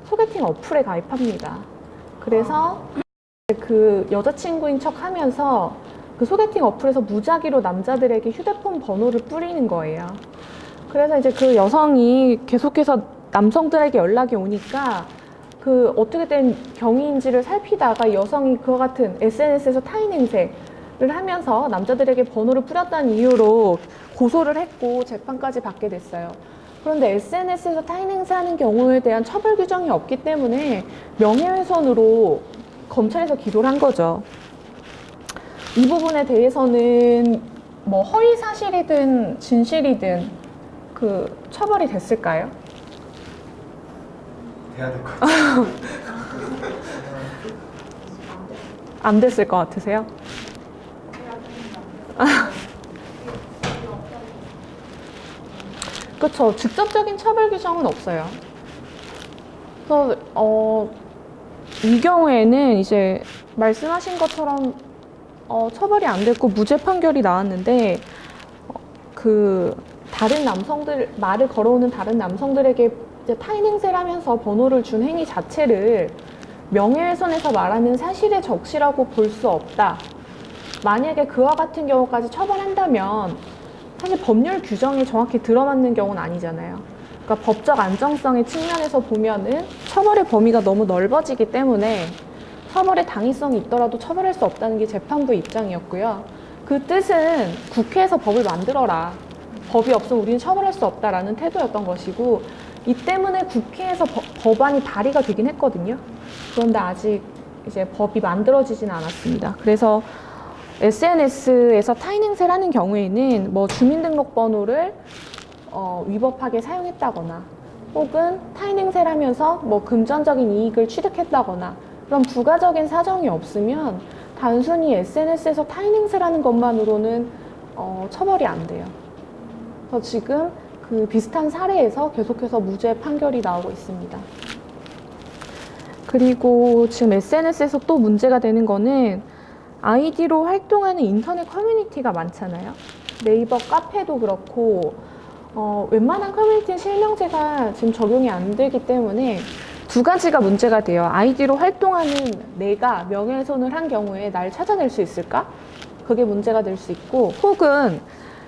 소개팅 어플에 가입합니다. 그래서 그 여자친구인 척 하면서 그 소개팅 어플에서 무작위로 남자들에게 휴대폰 번호를 뿌리는 거예요. 그래서 이제 그 여성이 계속해서 남성들에게 연락이 오니까 그 어떻게 된 경위인지를 살피다가 여성이 그와 같은 SNS에서 타인 행세를 하면서 남자들에게 번호를 뿌렸다는 이유로 고소를 했고 재판까지 받게 됐어요. 그런데 SNS에서 타인 행세하는 경우에 대한 처벌 규정이 없기 때문에 명예훼손으로 검찰에서 기소를 한 거죠. 이 부분에 대해서는 뭐 허위 사실이든 진실이든 그 처벌이 됐을까요? 돼야 될 것 같아요. 안 됐을 것 같으세요? 그렇죠. 직접적인 처벌 규정은 없어요. 그래서 이 경우에는 이제 말씀하신 것처럼 처벌이 안 됐고 무죄 판결이 나왔는데 그 다른 남성들 말을 걸어오는 다른 남성들에게 이제 타인 행세를 하면서 번호를 준 행위 자체를 명예훼손에서 말하는 사실의 적시라고 볼 수 없다. 만약에 그와 같은 경우까지 처벌한다면 사실 법률 규정이 정확히 들어맞는 경우는 아니잖아요. 그러니까 법적 안정성의 측면에서 보면은 처벌의 범위가 너무 넓어지기 때문에 처벌의 당위성이 있더라도 처벌할 수 없다는 게 재판부의 입장이었고요. 그 뜻은 국회에서 법을 만들어라. 법이 없으면 우리는 처벌할 수 없다라는 태도였던 것이고, 이 때문에 국회에서 법안이 발의가 되긴 했거든요. 그런데 아직 이제 법이 만들어지진 않았습니다. 그래서 SNS에서 타인 행세를 하는 경우에는 뭐 주민등록번호를 위법하게 사용했다거나 혹은 타인 행세를 하면서 뭐 금전적인 이익을 취득했다거나 그런 부가적인 사정이 없으면 단순히 SNS에서 타인 행세를 하는 것만으로는 처벌이 안 돼요. 그래서 지금 그 비슷한 사례에서 계속해서 무죄 판결이 나오고 있습니다. 그리고 지금 SNS에서 또 문제가 되는 거는 아이디로 활동하는 인터넷 커뮤니티가 많잖아요. 네이버 카페도 그렇고 웬만한 커뮤니티는 실명제가 지금 적용이 안 되기 때문에 두 가지가 문제가 돼요. 아이디로 활동하는 내가 명예훼손을 한 경우에 날 찾아낼 수 있을까? 그게 문제가 될 수 있고, 혹은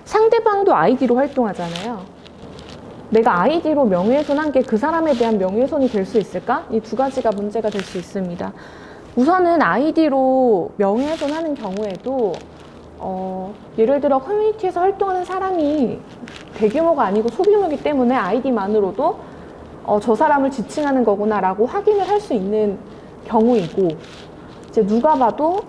상대방도 아이디로 활동하잖아요. 내가 아이디로 명예훼손한 게 그 사람에 대한 명예훼손이 될 수 있을까? 이 두 가지가 문제가 될 수 있습니다. 우선은 아이디로 명예훼손하는 경우에도 예를 들어 커뮤니티에서 활동하는 사람이 대규모가 아니고 소규모이기 때문에 아이디만으로도 저 사람을 지칭하는 거구나라고 확인을 할 수 있는 경우이고, 이제 누가 봐도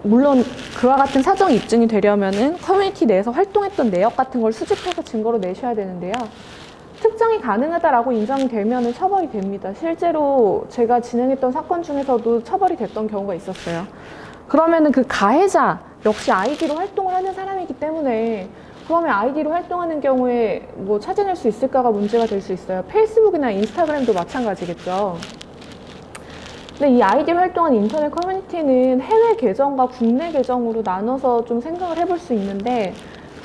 물론 그와 같은 사정이 입증이 되려면은 커뮤니티 내에서 활동했던 내역 같은 걸 수집해서 증거로 내셔야 되는데요. 특정이 가능하다라고 인정이 되면은 처벌이 됩니다. 실제로 제가 진행했던 사건 중에서도 처벌이 됐던 경우가 있었어요. 그러면은 그 가해자 역시 아이디로 활동을 하는 사람이기 때문에 그러면 아이디로 활동하는 경우에 뭐 찾아낼 수 있을까가 문제가 될 수 있어요. 페이스북이나 인스타그램도 마찬가지겠죠. 근데 이 아이디로 활동하는 인터넷 커뮤니티는 해외 계정과 국내 계정으로 나눠서 좀 생각을 해볼 수 있는데,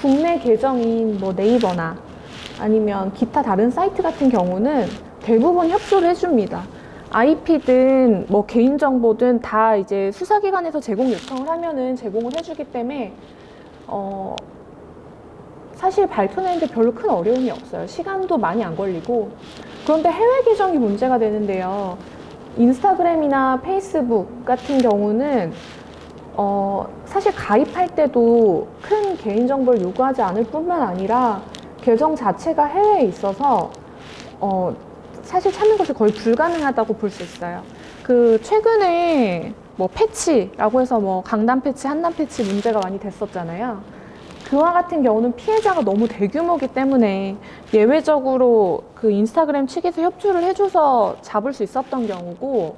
국내 계정인 뭐 네이버나 아니면 기타 다른 사이트 같은 경우는 대부분 협조를 해줍니다. IP든 뭐 개인정보든 다 이제 수사기관에서 제공 요청을 하면은 제공을 해주기 때문에 사실 밝혀내는데 별로 큰 어려움이 없어요. 시간도 많이 안 걸리고. 그런데 해외 계정이 문제가 되는데요. 인스타그램이나 페이스북 같은 경우는 사실 가입할 때도 큰 개인정보를 요구하지 않을 뿐만 아니라 계정 자체가 해외에 있어서 사실 찾는 것이 거의 불가능하다고 볼 수 있어요. 그 최근에 뭐 패치라고 해서 뭐 강남 패치, 한남 패치 문제가 많이 됐었잖아요. 그와 같은 경우는 피해자가 너무 대규모이기 때문에 예외적으로 그 인스타그램 측에서 협조를 해줘서 잡을 수 있었던 경우고,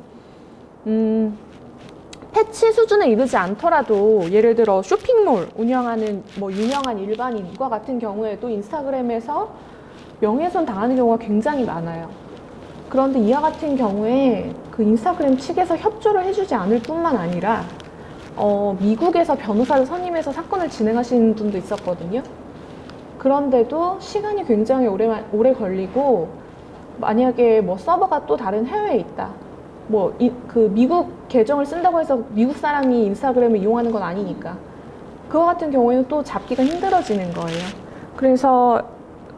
패치 수준에 이르지 않더라도 예를 들어 쇼핑몰 운영하는 뭐 유명한 일반인과 같은 경우에도 인스타그램에서 명예훼손 당하는 경우가 굉장히 많아요. 그런데 이와 같은 경우에 그 인스타그램 측에서 협조를 해주지 않을 뿐만 아니라 미국에서 변호사를 선임해서 사건을 진행하시는 분도 있었거든요. 그런데도 시간이 굉장히 오래 걸리고, 만약에 뭐 서버가 또 다른 해외에 있다. 뭐 그 미국 계정을 쓴다고 해서 미국 사람이 인스타그램을 이용하는 건 아니니까. 그와 같은 경우에는 또 잡기가 힘들어지는 거예요. 그래서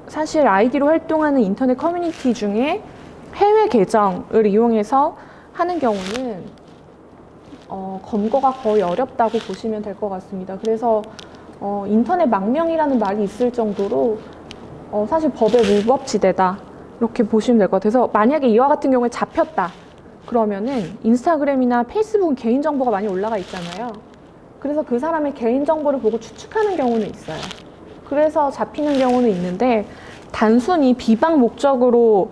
사실 아이디로 활동하는 인터넷 커뮤니티 중에 해외 계정을 이용해서 하는 경우는 검거가 거의 어렵다고 보시면 될 것 같습니다. 그래서 인터넷 망명이라는 말이 있을 정도로 사실 법의 무법지대다 이렇게 보시면 될 것 같아서 만약에 이와 같은 경우에 잡혔다 그러면은 인스타그램이나 페이스북은 개인정보가 많이 올라가 있잖아요. 그래서 그 사람의 개인정보를 보고 추측하는 경우는 있어요. 그래서 잡히는 경우는 있는데 단순히 비방 목적으로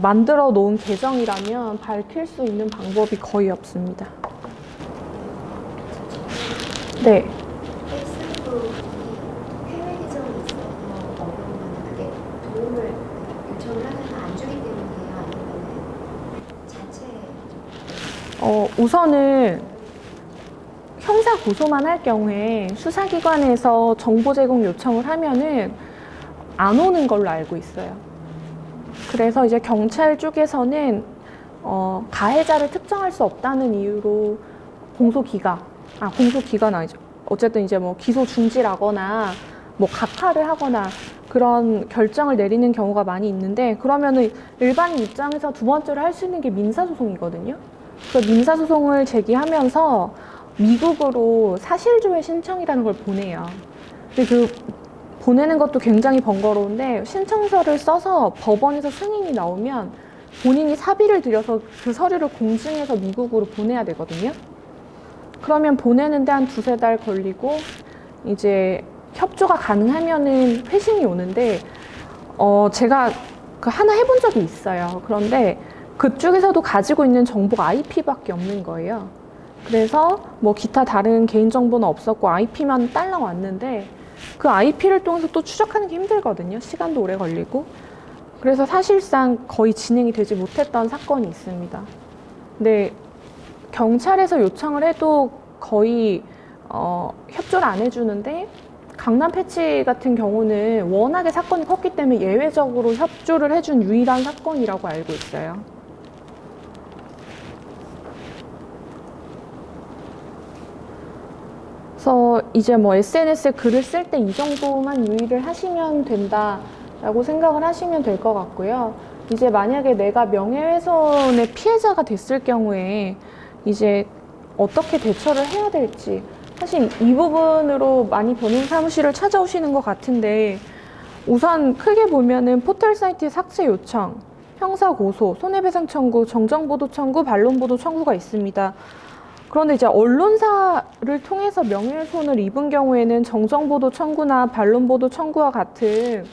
만들어 놓은 계정이라면 밝힐 수 있는 방법이 거의 없습니다. 네. 페이스북이 해외 계정이 있어서 어려우면 그게 도움을 요청을 하면 안 주기 때문이에요? 아니면 자체 우선은 형사 고소만 할 경우에 수사기관에서 정보 제공 요청을 하면은 안 오는 걸로 알고 있어요. 그래서 이제 경찰 쪽에서는 가해자를 특정할 수 없다는 이유로 공소기간 아니죠. 어쨌든 이제 뭐 기소 중지라거나 뭐 각하를 하거나 그런 결정을 내리는 경우가 많이 있는데 그러면은 일반인 입장에서 두 번째로 할 수 있는 게 민사소송이거든요. 그 민사소송을 제기하면서 미국으로 사실조회 신청이라는 걸 보내요. 근데 그 보내는 것도 굉장히 번거로운데 신청서를 써서 법원에서 승인이 나오면 본인이 사비를 들여서 그 서류를 공증해서 미국으로 보내야 되거든요. 그러면 보내는데 한 2-3달 걸리고 이제 협조가 가능하면은 회신이 오는데 제가 그 하나 해본 적이 있어요. 그런데 그쪽에서도 가지고 있는 정보가 IP밖에 없는 거예요. 그래서 뭐 기타 다른 개인정보는 없었고 IP만 딸랑 왔는데 그 IP를 통해서 또 추적하는 게 힘들거든요. 시간도 오래 걸리고. 그래서 사실상 거의 진행이 되지 못했던 사건이 있습니다. 근데 경찰에서 요청을 해도 거의 협조를 안 해주는데 강남 패치 같은 경우는 워낙에 사건이 컸기 때문에 예외적으로 협조를 해준 유일한 사건이라고 알고 있어요. 그래서 이제 뭐 SNS에 글을 쓸 때 이 정도만 유의를 하시면 된다라고 생각을 하시면 될 것 같고요. 이제 만약에 내가 명예훼손의 피해자가 됐을 경우에 이제 어떻게 대처를 해야 될지 사실 이 부분으로 많이 변호사 사무실을 찾아오시는 것 같은데 우선 크게 보면은 포털 사이트의 삭제 요청, 형사 고소, 손해배상 청구, 정정보도 청구, 반론보도 청구가 있습니다. 그런데 이제 언론사를 통해서 명예훼손을 입은 경우에는 정정보도 청구나 반론보도 청구와 같은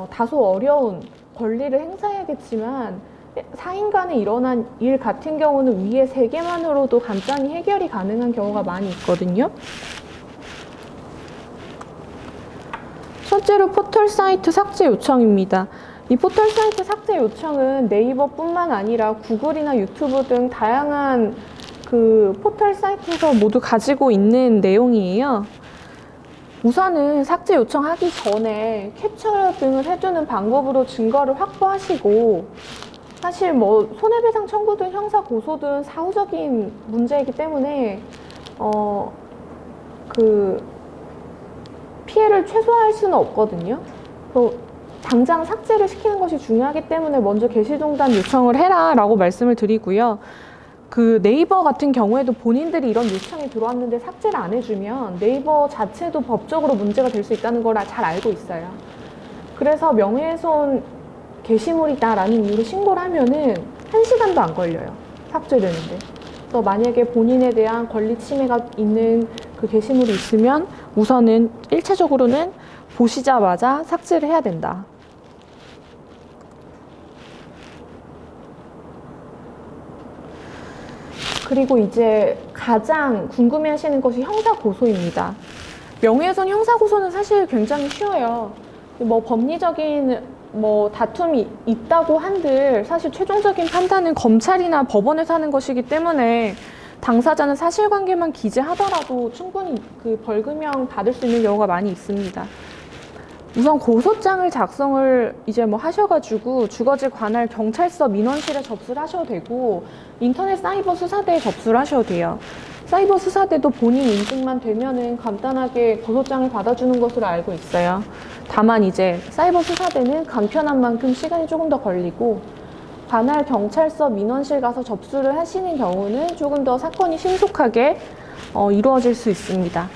다소 어려운 권리를 행사해야겠지만 사인 간에 일어난 일 같은 경우는 위에 3개만으로도 간단히 해결이 가능한 경우가 많이 있거든요. 첫째로 포털 사이트 삭제 요청입니다. 이 포털 사이트 삭제 요청은 네이버뿐만 아니라 구글이나 유튜브 등 다양한 그 포털 사이트에서 모두 가지고 있는 내용이에요. 우선은 삭제 요청하기 전에 캡처 등을 해두는 방법으로 증거를 확보하시고 사실 뭐 손해배상 청구든 형사 고소든 사후적인 문제이기 때문에 그 피해를 최소화할 수는 없거든요. 당장 삭제를 시키는 것이 중요하기 때문에 먼저 게시중단 요청을 해라라고 말씀을 드리고요. 그 네이버 같은 경우에도 본인들이 이런 요청이 들어왔는데 삭제를 안 해주면 네이버 자체도 법적으로 문제가 될 수 있다는 걸 잘 알고 있어요. 그래서 명예훼손 게시물이다라는 이유로 신고를 하면은 1시간도 안 걸려요. 삭제되는데. 그래서 만약에 본인에 대한 권리 침해가 있는 그 게시물이 있으면 우선은 1차적으로는 보시자마자 삭제를 해야 된다. 그리고 이제 가장 궁금해하시는 것이 형사 고소입니다. 명예훼손 형사 고소는 사실 굉장히 쉬워요. 뭐 법리적인 뭐 다툼이 있다고 한들 사실 최종적인 판단은 검찰이나 법원에서 하는 것이기 때문에 당사자는 사실관계만 기재하더라도 충분히 그 벌금형 받을 수 있는 경우가 많이 있습니다. 우선 고소장을 작성을 이제 뭐 하셔가지고 주거지 관할 경찰서 민원실에 접수를 하셔도 되고 인터넷 사이버 수사대에 접수를 하셔도 돼요. 사이버 수사대도 본인 인증만 되면은 간단하게 고소장을 받아주는 것으로 알고 있어요. 다만 이제 사이버 수사대는 간편한 만큼 시간이 조금 더 걸리고 관할 경찰서 민원실 가서 접수를 하시는 경우는 조금 더 사건이 신속하게 이루어질 수 있습니다.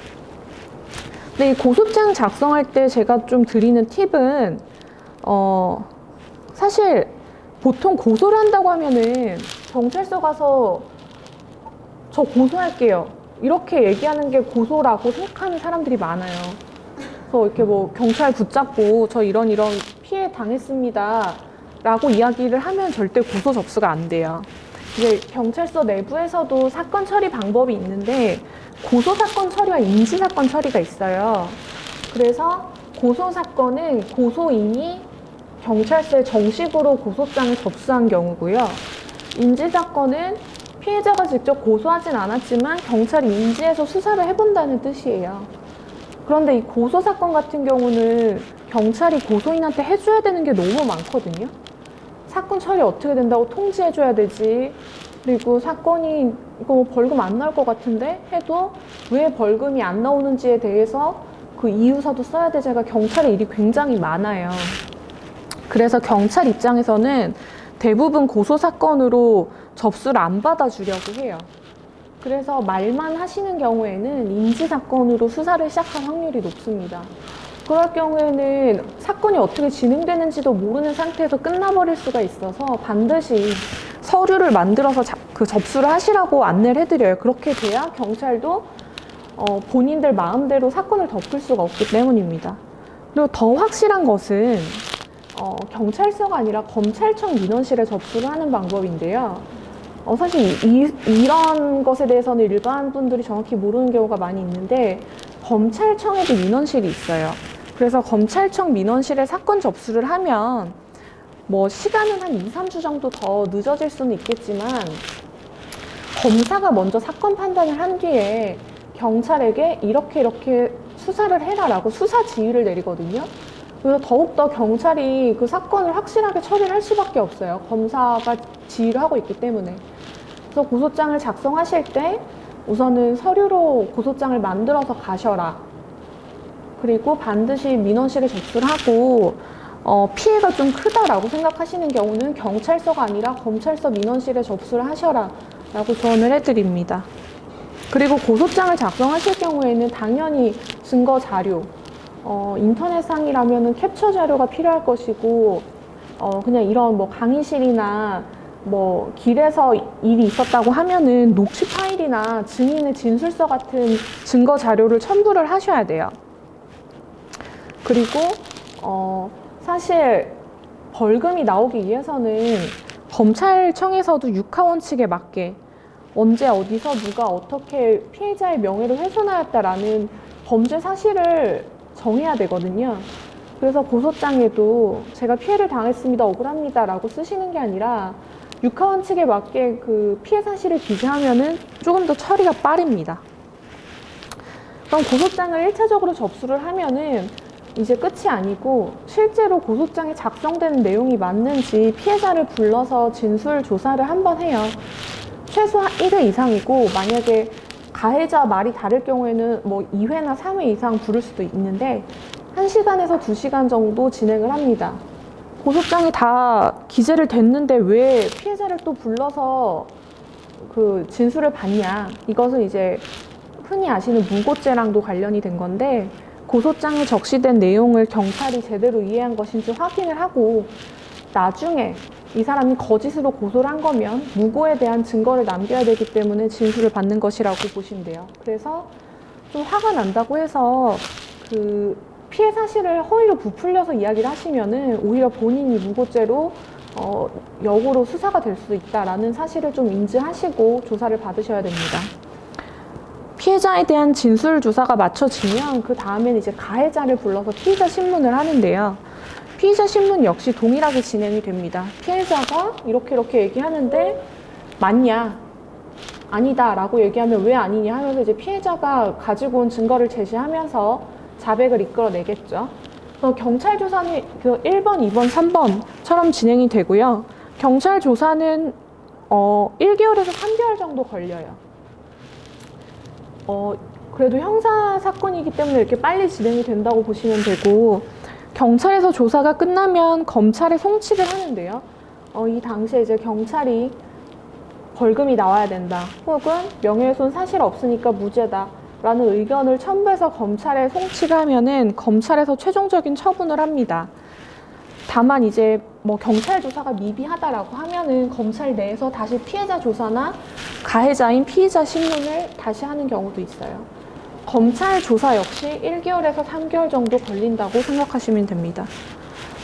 근데 이 고소장 작성할 때 제가 좀 드리는 팁은 사실 보통 고소를 한다고 하면은 경찰서 가서 저 고소할게요 이렇게 얘기하는 게 고소라고 생각하는 사람들이 많아요. 그래서 이렇게 뭐 경찰 붙잡고 저 이런 피해 당했습니다 라고 이야기를 하면 절대 고소 접수가 안 돼요. 이제 경찰서 내부에서도 사건 처리 방법이 있는데 고소 사건 처리와 인지 사건 처리가 있어요. 그래서 고소 사건은 고소인이 경찰서에 정식으로 고소장을 접수한 경우고요. 인지 사건은 피해자가 직접 고소하진 않았지만 경찰이 인지해서 수사를 해본다는 뜻이에요. 그런데 이 고소 사건 같은 경우는 경찰이 고소인한테 해줘야 되는 게 너무 많거든요. 사건 처리 어떻게 된다고 통지해줘야 되지. 그리고 사건이 이거 벌금 안 나올 것 같은데 해도 왜 벌금이 안 나오는지에 대해서 그 이유서도 써야 되지가 경찰의 일이 굉장히 많아요. 그래서 경찰 입장에서는 대부분 고소 사건으로 접수를 안 받아주려고 해요. 그래서 말만 하시는 경우에는 인지 사건으로 수사를 시작할 확률이 높습니다. 그럴 경우에는 사건이 어떻게 진행되는지도 모르는 상태에서 끝나버릴 수가 있어서 반드시 서류를 만들어서 그 접수를 하시라고 안내를 해드려요. 그렇게 돼야 경찰도 본인들 마음대로 사건을 덮을 수가 없기 때문입니다. 그리고 더 확실한 것은 경찰서가 아니라 검찰청 민원실에 접수를 하는 방법인데요. 사실 이런 것에 대해서는 일반 분들이 정확히 모르는 경우가 많이 있는데 검찰청에도 민원실이 있어요. 그래서 검찰청 민원실에 사건 접수를 하면 뭐 시간은 한 2, 3주 정도 더 늦어질 수는 있겠지만 검사가 먼저 사건 판단을 한 뒤에 경찰에게 이렇게 수사를 해라라고 수사 지휘를 내리거든요. 그래서 더욱더 경찰이 그 사건을 확실하게 처리를 할 수밖에 없어요. 검사가 지휘를 하고 있기 때문에. 그래서 고소장을 작성하실 때 우선은 서류로 고소장을 만들어서 가셔라. 그리고 반드시 민원실에 접수를 하고 피해가 좀 크다라고 생각하시는 경우는 경찰서가 아니라 검찰서 민원실에 접수를 하셔라 라고 조언을 해드립니다. 그리고 고소장을 작성하실 경우에는 당연히 증거 자료, 인터넷상이라면은 캡처 자료가 필요할 것이고, 그냥 이런 뭐 강의실이나 뭐 길에서 일이 있었다고 하면은 녹취 파일이나 증인의 진술서 같은 증거 자료를 첨부를 하셔야 돼요. 그리고 사실 벌금이 나오기 위해서는 검찰청에서도 육하원칙에 맞게 언제 어디서 누가 어떻게 피해자의 명예를 훼손하였다라는 범죄 사실을 정해야 되거든요. 그래서 고소장에도 제가 피해를 당했습니다, 억울합니다 라고 쓰시는 게 아니라 육하원칙에 맞게 그 피해 사실을 기재하면은 조금 더 처리가 빠릅니다. 그럼 고소장을 1차적으로 접수를 하면은 이제 끝이 아니고 실제로 고소장에 작성되는 내용이 맞는지 피해자를 불러서 진술 조사를 한번 해요. 최소 1회 이상이고 만약에 가해자 말이 다를 경우에는 뭐 2회나 3회 이상 부를 수도 있는데 1시간에서 2시간 정도 진행을 합니다. 고소장이 다 기재를 됐는데 왜 피해자를 또 불러서 그 진술을 받냐. 이것은 이제 흔히 아시는 무고죄랑도 관련이 된 건데 고소장에 적시된 내용을 경찰이 제대로 이해한 것인지 확인을 하고 나중에 이 사람이 거짓으로 고소를 한 거면 무고에 대한 증거를 남겨야 되기 때문에 진술을 받는 것이라고 보시면 돼요. 그래서 좀 화가 난다고 해서 그 피해 사실을 허위로 부풀려서 이야기를 하시면은 오히려 본인이 무고죄로 역으로 수사가 될 수도 있다라는 사실을 좀 인지하시고 조사를 받으셔야 됩니다. 피해자에 대한 진술 조사가 마쳐지면 그 다음에는 이제 가해자를 불러서 피의자 신문을 하는데요. 피의자 신문 역시 동일하게 진행이 됩니다. 피해자가 이렇게 얘기하는데 맞냐? 아니다 라고 얘기하면 왜 아니냐 하면서 이제 피해자가 가지고 온 증거를 제시하면서 자백을 이끌어내겠죠. 그래서 경찰 조사는 그 1번, 2번, 3번처럼 진행이 되고요. 경찰 조사는 1개월에서 3개월 정도 걸려요. 그래도 형사 사건이기 때문에 이렇게 빨리 진행이 된다고 보시면 되고 경찰에서 조사가 끝나면 검찰에 송치를 하는데요. 이 당시에 이제 경찰이 벌금이 나와야 된다 혹은 명예훼손 사실 없으니까 무죄다 라는 의견을 첨부해서 검찰에 송치를 하면은 검찰에서 최종적인 처분을 합니다. 다만 이제 뭐 경찰 조사가 미비하다라고 하면은 검찰 내에서 다시 피해자 조사나 가해자인 피의자 신문을 다시 하는 경우도 있어요. 검찰 조사 역시 1개월에서 3개월 정도 걸린다고 생각하시면 됩니다.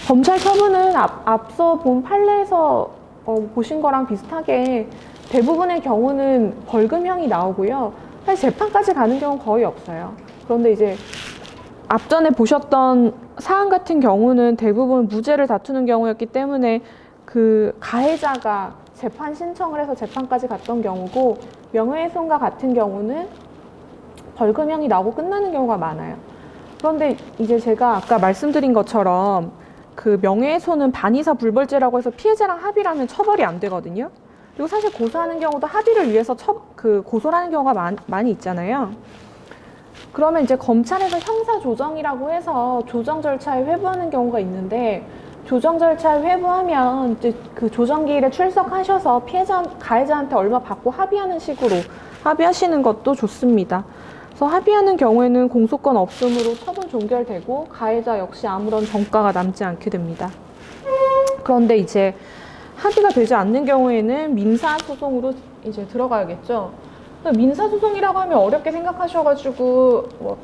검찰 처분은 앞서 본 판례에서 보신 거랑 비슷하게 대부분의 경우는 벌금형이 나오고요. 사실 재판까지 가는 경우는 거의 없어요. 그런데 이제 앞전에 보셨던 사안 같은 경우는 대부분 무죄를 다투는 경우였기 때문에 그 가해자가 재판 신청을 해서 재판까지 갔던 경우고, 명예훼손과 같은 경우는 벌금형이 나오고 끝나는 경우가 많아요. 그런데 이제 제가 아까 말씀드린 것처럼 그 명예훼손은 반의사 불벌죄라고 해서 피해자랑 합의를 하면 처벌이 안 되거든요. 그리고 사실 고소하는 경우도 합의를 위해서 고소를 하는 경우가 많이 있잖아요. 그러면 이제 검찰에서 형사 조정이라고 해서 조정 절차에 회부하는 경우가 있는데, 조정 절차에 회부하면 이제 그 조정기일에 출석하셔서 가해자한테 얼마 받고 합의하는 식으로 합의하시는 것도 좋습니다. 그래서 합의하는 경우에는 공소권 없음으로 처분 종결되고 가해자 역시 아무런 전과가 남지 않게 됩니다. 그런데 이제 합의가 되지 않는 경우에는 민사소송으로 이제 들어가야겠죠. 민사소송이라고 하면 어렵게 생각하셔가지고 뭐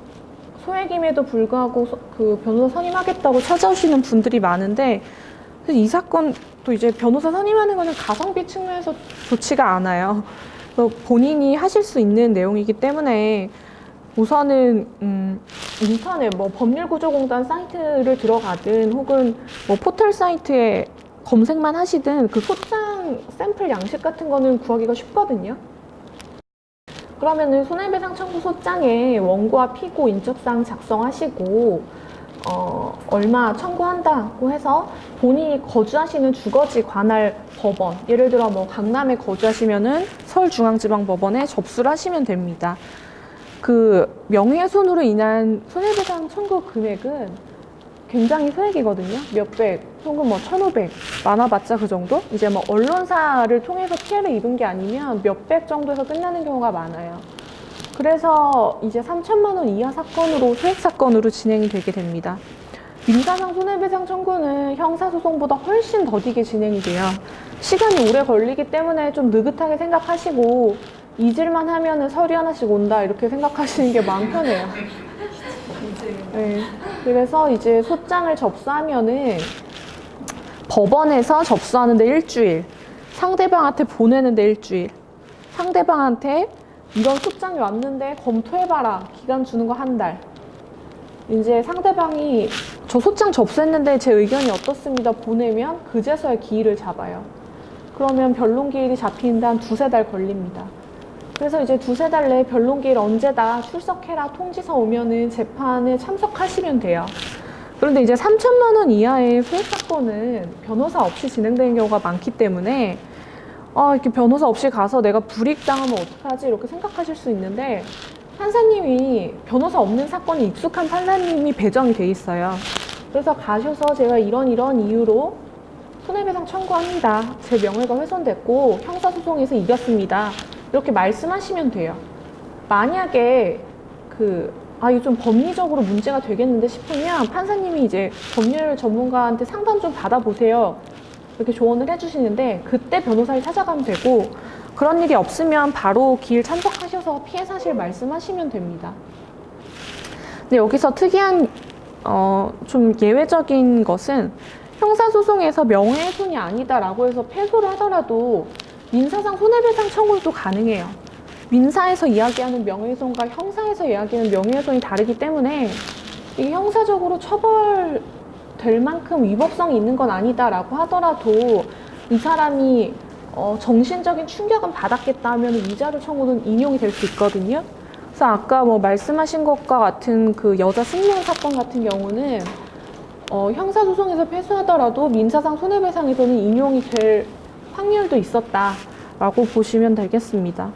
소액임에도 불구하고 그 변호사 선임하겠다고 찾아오시는 분들이 많은데, 이 사건도 이제 변호사 선임하는 것은 가성비 측면에서 좋지가 않아요. 그래서 본인이 하실 수 있는 내용이기 때문에 우선은 인터넷 뭐 법률구조공단 사이트를 들어가든 혹은 뭐 포털 사이트에 검색만 하시든 그 소장 샘플 양식 같은 거는 구하기가 쉽거든요. 그러면은 손해배상 청구 소장에 원고와 피고 인적사항 작성하시고 얼마 청구한다고 해서 본인이 거주하시는 주거지 관할 법원, 예를 들어 뭐 강남에 거주하시면은 서울중앙지방법원에 접수를 하시면 됩니다. 그 명예훼손으로 인한 손해배상 청구 금액은 굉장히 소액이거든요. 몇백, 혹은 뭐 1,500, 많아봤자 그 정도? 이제 뭐 언론사를 통해서 피해를 입은 게 아니면 몇백 정도에서 끝나는 경우가 많아요. 그래서 이제 3천만 원 이하 사건으로, 소액 사건으로 진행이 되게 됩니다. 민사상 손해배상 청구는 형사소송보다 훨씬 더디게 진행이 돼요. 시간이 오래 걸리기 때문에 좀 느긋하게 생각하시고, 잊을만 하면은 서류 하나씩 온다 이렇게 생각하시는 게 마음 편해요. 네. 그래서 이제 소장을 접수하면은 법원에서 접수하는데 일주일, 상대방한테 보내는데 일주일, 상대방한테 이런 소장이 왔는데 검토해봐라 기간 주는 거 한 달, 이제 상대방이 저 소장 접수했는데 제 의견이 어떻습니다 보내면 그제서야 기일을 잡아요. 그러면 변론기일이 잡히는데 한 2-3달 걸립니다. 그래서 이제 2-3달 내에 변론기일 언제다 출석해라 통지서 오면은 재판에 참석하시면 돼요. 그런데 이제 3천만 원 이하의 소액 사건은 변호사 없이 진행되는 경우가 많기 때문에 이렇게 변호사 없이 가서 내가 불이익당하면 어떡하지 이렇게 생각하실 수 있는데, 판사님이 변호사 없는 사건이 익숙한 판사님이 배정이 돼 있어요. 그래서 가셔서 제가 이런 이유로 손해배상 청구합니다. 제 명예가 훼손됐고 형사소송에서 이겼습니다. 이렇게 말씀하시면 돼요. 만약에 이거 좀 법리적으로 문제가 되겠는데 싶으면 판사님이 이제 법률 전문가한테 상담 좀 받아보세요. 이렇게 조언을 해주시는데 그때 변호사를 찾아가면 되고, 그런 일이 없으면 바로 기일 참석하셔서 피해 사실 말씀하시면 됩니다. 근데 여기서 특이한 좀 예외적인 것은 형사소송에서 명예훼손이 아니다라고 해서 패소를 하더라도 민사상 손해배상 청구도 가능해요. 민사에서 이야기하는 명예훼손과 형사에서 이야기하는 명예훼손이 다르기 때문에 이게 형사적으로 처벌될 만큼 위법성이 있는 건 아니다라고 하더라도 이 사람이 정신적인 충격은 받았겠다 하면 위자료 청구는 인용이 될 수 있거든요. 그래서 아까 뭐 말씀하신 것과 같은 그 여자 승무원 사건 같은 경우는 형사소송에서 패소하더라도 민사상 손해배상에서는 인용이 될 확률도 있었다라고 보시면 되겠습니다.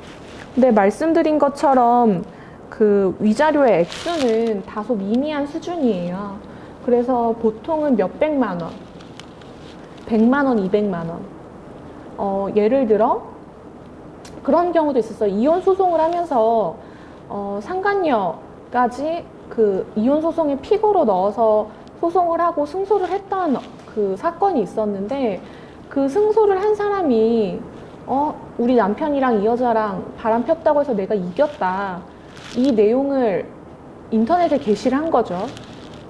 근데 말씀드린 것처럼 그 위자료의 액수는 다소 미미한 수준이에요. 그래서 보통은 몇백만 원, 100만 원, 200만 원. 예를 들어 그런 경우도 있었어요. 이혼 소송을 하면서 상간녀까지 그 이혼 소송의 피고로 넣어서 소송을 하고 승소를 했던 그 사건이 있었는데, 그 승소를 한 사람이 우리 남편이랑 이 여자랑 바람 폈다고 해서 내가 이겼다, 이 내용을 인터넷에 게시를 한 거죠.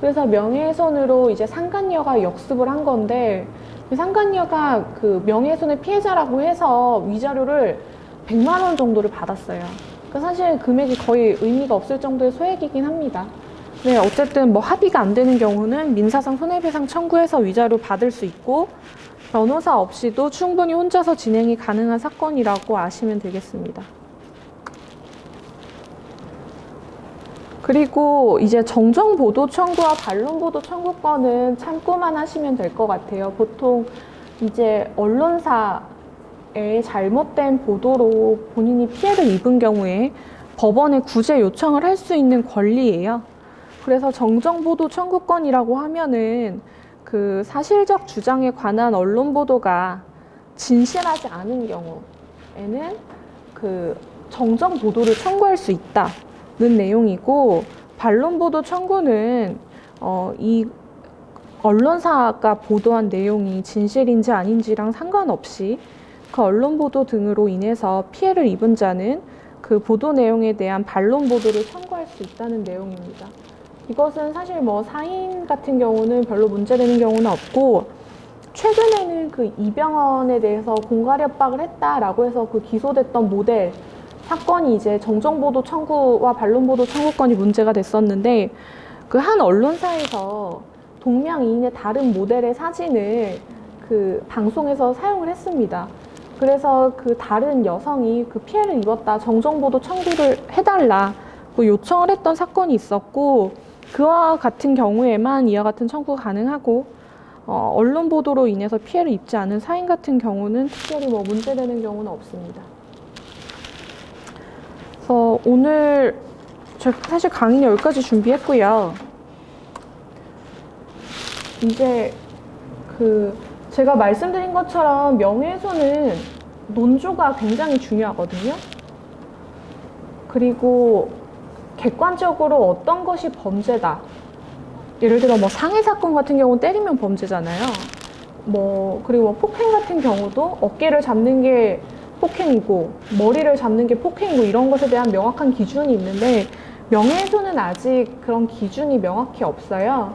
그래서 명예훼손으로 이제 상간녀가 역습을 한 건데, 그 상간녀가 그 명예훼손의 피해자라고 해서 위자료를 100만 원 정도를 받았어요. 그러니까 사실 금액이 거의 의미가 없을 정도의 소액이긴 합니다. 네, 어쨌든 뭐 합의가 안 되는 경우는 민사상 손해배상 청구해서 위자료 받을 수 있고, 변호사 없이도 충분히 혼자서 진행이 가능한 사건이라고 아시면 되겠습니다. 그리고 이제 정정보도 청구와 반론보도 청구권은 참고만 하시면 될 것 같아요. 보통 이제 언론사의 잘못된 보도로 본인이 피해를 입은 경우에 법원에 구제 요청을 할 수 있는 권리예요. 그래서 정정보도 청구권이라고 하면은 그 사실적 주장에 관한 언론 보도가 진실하지 않은 경우에는 그 정정 보도를 청구할 수 있다는 내용이고, 반론 보도 청구는 이 언론사가 보도한 내용이 진실인지 아닌지랑 상관없이 그 언론 보도 등으로 인해서 피해를 입은 자는 그 보도 내용에 대한 반론 보도를 청구할 수 있다는 내용입니다. 이것은 사실 뭐 사인 같은 경우는 별로 문제되는 경우는 없고, 최근에는 그 이병헌에 대해서 공갈 협박을 했다라고 해서 그 기소됐던 모델 사건이 이제 정정보도 청구와 반론보도 청구권이 문제가 됐었는데, 그 한 언론사에서 동명이인의 다른 모델의 사진을 그 방송에서 사용을 했습니다. 그래서 그 다른 여성이 그 피해를 입었다, 정정보도 청구를 해달라 그 요청을 했던 사건이 있었고, 그와 같은 경우에만 이와 같은 청구가 가능하고, 언론 보도로 인해서 피해를 입지 않은 사인 같은 경우는 특별히 뭐 문제되는 경우는 없습니다. 그래서 오늘 제가 사실 강의는 여기까지 준비했고요. 이제 그 제가 말씀드린 것처럼 명예훼손은 논조가 굉장히 중요하거든요. 그리고 객관적으로 어떤 것이 범죄다. 예를 들어 뭐 상해 사건 같은 경우는 때리면 범죄잖아요. 그리고 폭행 같은 경우도 어깨를 잡는 게 폭행이고 머리를 잡는 게 폭행이고, 이런 것에 대한 명확한 기준이 있는데, 명예훼손은 아직 그런 기준이 명확히 없어요.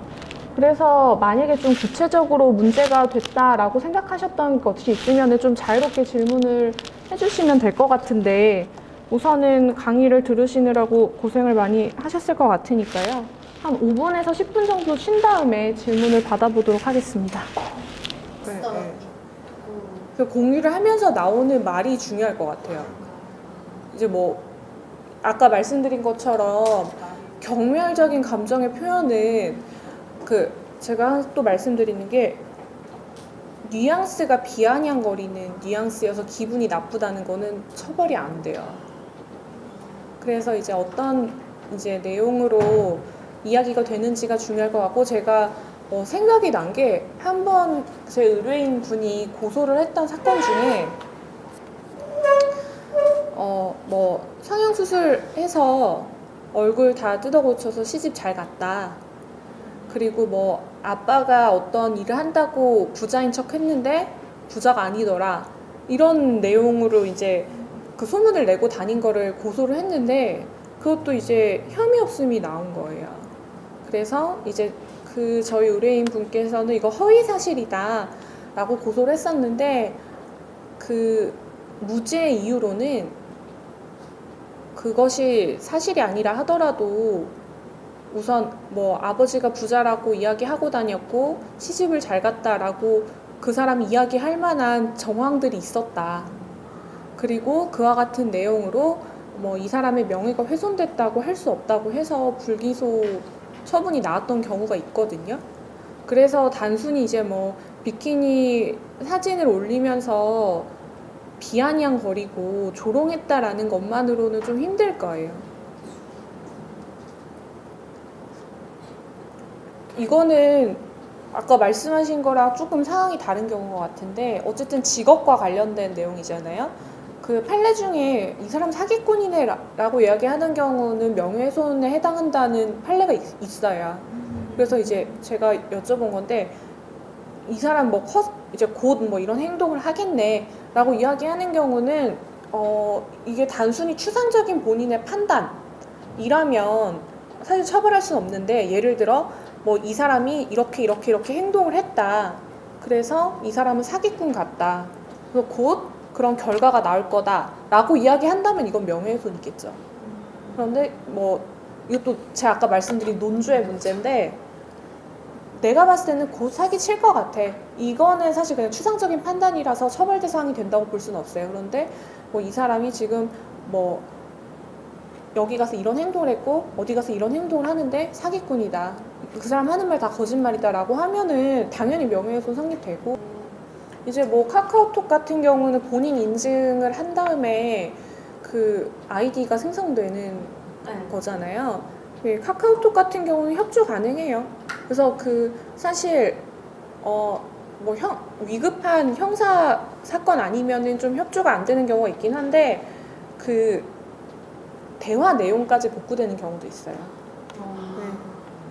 그래서 만약에 좀 구체적으로 문제가 됐다라고 생각하셨던 것이 있으면 좀 자유롭게 질문을 해주시면 될 것 같은데, 우선은 강의를 들으시느라고 고생을 많이 하셨을 것 같으니까요. 한 5분에서 10분 정도 쉰 다음에 질문을 받아보도록 하겠습니다. 네. 그 공유를 하면서 나오는 말이 중요할 것 같아요. 이제 뭐 아까 말씀드린 것처럼 경멸적인 감정의 표현은 제가 또 말씀드리는 게, 뉘앙스가 비아냥거리는 뉘앙스여서 기분이 나쁘다는 거는 처벌이 안 돼요. 그래서 이제 어떤 이제 내용으로 이야기가 되는지가 중요할 것 같고, 제가 생각이 난 게, 한 번 제 의뢰인 분이 고소를 했던 사건 중에 성형수술해서 얼굴 다 뜯어 고쳐서 시집 잘 갔다, 그리고 아빠가 어떤 일을 한다고 부자인 척 했는데 부자가 아니더라, 이런 내용으로 이제 그 소문을 내고 다닌 거를 고소를 했는데, 그것도 이제 혐의 없음이 나온 거예요. 그래서 이제 저희 의뢰인 분께서는 이거 허위 사실이다 라고 고소를 했었는데, 그 무죄 이유로는 그것이 사실이 아니라 하더라도 우선 아버지가 부자라고 이야기하고 다녔고 시집을 잘 갔다라고 그 사람이 이야기할 만한 정황들이 있었다. 그리고 그와 같은 내용으로 이 사람의 명예가 훼손됐다고 할 수 없다고 해서 불기소 처분이 나왔던 경우가 있거든요. 그래서 단순히 이제 비키니 사진을 올리면서 비아냥거리고 조롱했다라는 것만으로는 좀 힘들 거예요. 이거는 아까 말씀하신 거랑 조금 상황이 다른 경우인 것 같은데, 어쨌든 직업과 관련된 내용이잖아요. 그 판례 중에 이 사람 사기꾼이네라고 이야기하는 경우는 명예훼손에 해당한다는 판례가 있어요. 그래서 이제 제가 여쭤본 건데 이 사람 뭐 이제 곧 뭐 이런 행동을 하겠네라고 이야기하는 경우는 이게 단순히 추상적인 본인의 판단이라면 사실 처벌할 수는 없는데, 예를 들어 뭐 이 사람이 이렇게 행동을 했다. 그래서 이 사람은 사기꾼 같다. 그래서 곧 그런 결과가 나올 거다라고 이야기한다면 이건 명예훼손이겠죠. 그런데 뭐 이것도 제가 아까 말씀드린 논주의 문제인데, 내가 봤을 때는 곧 사기 칠 것 같아. 이거는 사실 그냥 추상적인 판단이라서 처벌 대상이 된다고 볼 수는 없어요. 그런데 뭐 이 사람이 지금 뭐 여기 가서 이런 행동을 했고 어디 가서 이런 행동을 하는데 사기꾼이다. 그 사람 하는 말 다 거짓말이다라고 하면은 당연히 명예훼손 성립되고, 이제 뭐 카카오톡 같은 경우는 본인 인증을 한 다음에 그 아이디가 생성되는 거잖아요. 카카오톡 같은 경우는 협조 가능해요. 그래서 그 사실 뭐 위급한 형사 사건 아니면은 좀 협조가 안 되는 경우가 있긴 한데, 그 대화 내용까지 복구되는 경우도 있어요. 네.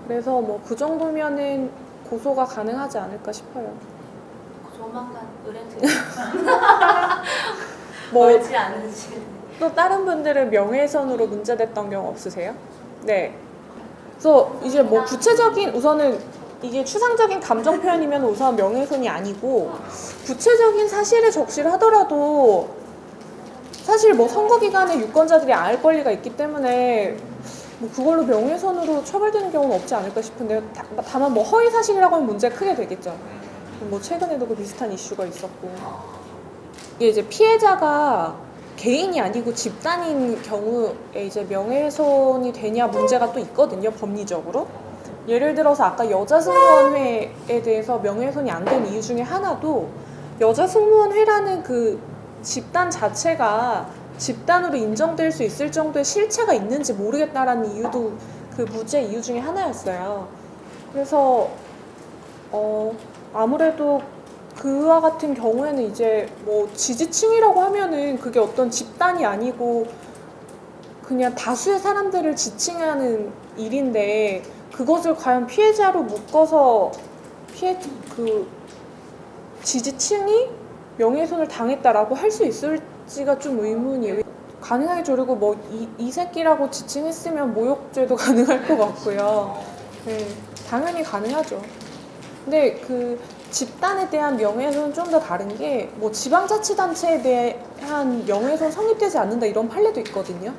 그래서 뭐 그 정도면은 고소가 가능하지 않을까 싶어요. 조만간 의뢰트 뭐 멀지 않으시. 또 다른 분들은 명예훼손으로 문제됐던 경우 없으세요? 네. 그래서 이제 뭐 구체적인, 우선은 이게 추상적인 감정 표현이면 우선 명예훼손이 아니고, 구체적인 사실을 적시를 하더라도 사실 뭐 선거 기간에 유권자들이 알 권리가 있기 때문에 뭐 그걸로 명예훼손으로 처벌되는 경우는 없지 않을까 싶은데요. 다만 뭐 허위 사실이라고 하면 문제가 크게 되겠죠. 뭐 최근에도 그 비슷한 이슈가 있었고, 이게 이제 피해자가 개인이 아니고 집단인 경우에 이제 명예훼손이 되냐 문제가 또 있거든요, 법리적으로. 예를 들어서 아까 여자승무원회에 대해서 명예훼손이 안 된 이유 중에 하나도 여자승무원회라는 그 집단 자체가 집단으로 인정될 수 있을 정도의 실체가 있는지 모르겠다라는 이유도 그 무죄 이유 중에 하나였어요. 그래서 아무래도 그와 같은 경우에는 이제 뭐 지지층이라고 하면은 그게 어떤 집단이 아니고 그냥 다수의 사람들을 지칭하는 일인데, 그것을 과연 피해자로 묶어서 그 지지층이 명예훼손을 당했다라고 할 수 있을지가 좀 의문이에요. 가능하게 조르고 뭐 이 새끼라고 지칭했으면 모욕죄도 가능할 것 같고요. 네, 당연히 가능하죠. 근데 그 집단에 대한 명예훼손은 좀 더 다른 게, 뭐 지방자치단체에 대한 명예훼손 성립되지 않는다 이런 판례도 있거든요.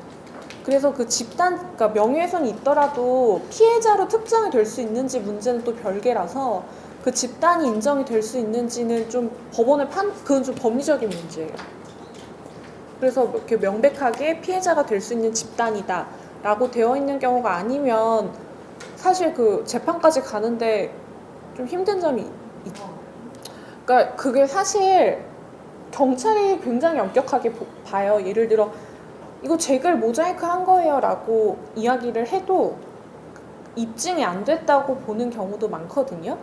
그래서 그 집단, 그러니까 명예훼손이 있더라도 피해자로 특정이 될 수 있는지 문제는 또 별개라서, 그 집단이 인정이 될 수 있는지는 좀 그건 좀 법리적인 문제예요. 그래서 이렇게 명백하게 피해자가 될 수 있는 집단이다 라고 되어 있는 경우가 아니면 사실 그 재판까지 가는데 좀 힘든 점이 있죠. 그러니까 그게 사실 경찰이 굉장히 엄격하게 봐요. 예를 들어 이거 제글 모자이크 한 거예요 라고 이야기를 해도 입증이 안 됐다고 보는 경우도 많거든요.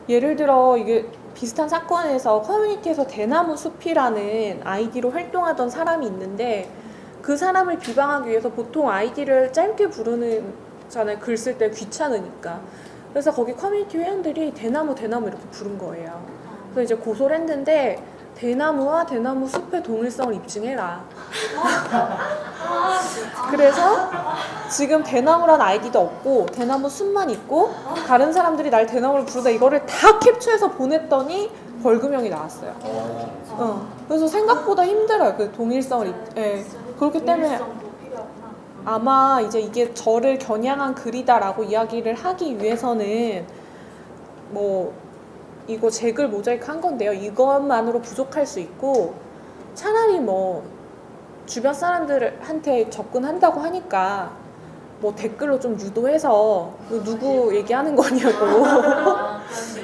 예를 들어 이게 비슷한 사건에서 커뮤니티에서 대나무 숲이라는 아이디로 활동하던 사람이 있는데, 그 사람을 비방하기 위해서 보통 아이디를 짧게 부르잖아요. 글 쓸 때 귀찮으니까. 그래서 거기 커뮤니티 회원들이 대나무 이렇게 부른 거예요. 그래서 이제 고소를 했는데, 대나무와 대나무 숲의 동일성을 입증해라. 그래서 지금 대나무란 아이디도 없고 대나무 숲만 있고 다른 사람들이 날 대나무를 부르다 이거를 다 캡처해서 보냈더니 벌금형이 나왔어요. 그래서 생각보다 힘들어요. 그 동일성을 그렇기 때문에 아마 이제 이게 저를 겨냥한 글이다라고 이야기를 하기 위해서는 뭐 이거 제글 모자이크 한 건데요, 이것만으로 부족할 수 있고, 차라리 뭐 주변 사람들한테 접근한다고 하니까 뭐 댓글로 좀 유도해서 누구 얘기하는 거냐고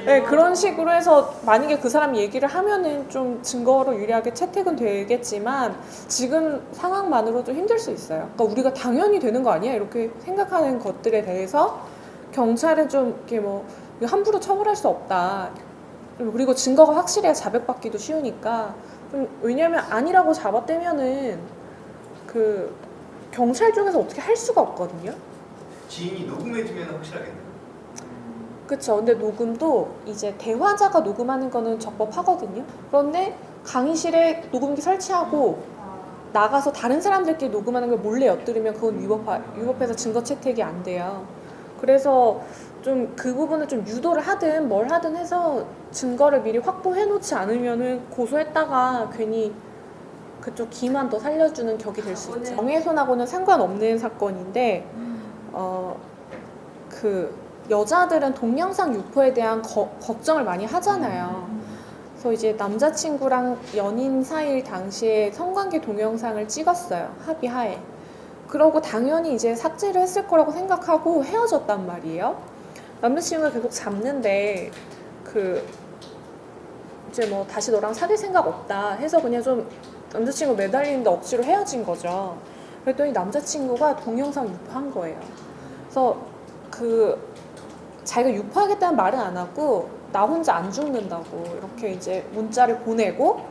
네, 그런 식으로 해서 만약에 그 사람이 얘기를 하면은 좀 증거로 유리하게 채택은 되겠지만 지금 상황만으로도 힘들 수 있어요. 그러니까 우리가 당연히 되는 거 아니야? 이렇게 생각하는 것들에 대해서 경찰은 좀 이렇게 뭐 함부로 처벌할 수 없다. 그리고 증거가 확실해야 자백받기도 쉬우니까 왜냐면 아니라고 잡아떼면은 그 경찰 쪽에서 어떻게 할 수가 없거든요. 지인이 녹음해주면 확실하겠네요. 그쵸. 근데 녹음도 이제 대화자가 녹음하는 거는 적법하거든요. 그런데 강의실에 녹음기 설치하고 나가서 다른 사람들끼리 녹음하는 걸 몰래 엿들으면 그건 위법해서 증거 채택이 안 돼요. 그래서 좀 그 부분을 좀 유도를 하든 뭘 하든 해서 증거를 미리 확보해 놓지 않으면은 고소했다가 괜히 그쪽 기만 더 살려주는 격이 될 수 있죠. 명예훼손하고는 상관없는 사건인데 그 여자들은 동영상 유포에 대한 걱정을 많이 하잖아요. 그래서 이제 남자친구랑 연인 사이일 당시에 성관계 동영상을 찍었어요. 합의하에. 그러고 당연히 이제 삭제를 했을 거라고 생각하고 헤어졌단 말이에요. 남자친구가 계속 잡는데 그 이제 뭐 다시 너랑 사귈 생각 없다 해서 그냥 좀 남자친구 매달리는데 억지로 헤어진 거죠. 그랬더니 남자친구가 동영상 유포한 거예요. 그래서 그 자기가 유포하겠다는 말은 안 하고 나 혼자 안 죽는다고 이렇게 이제 문자를 보내고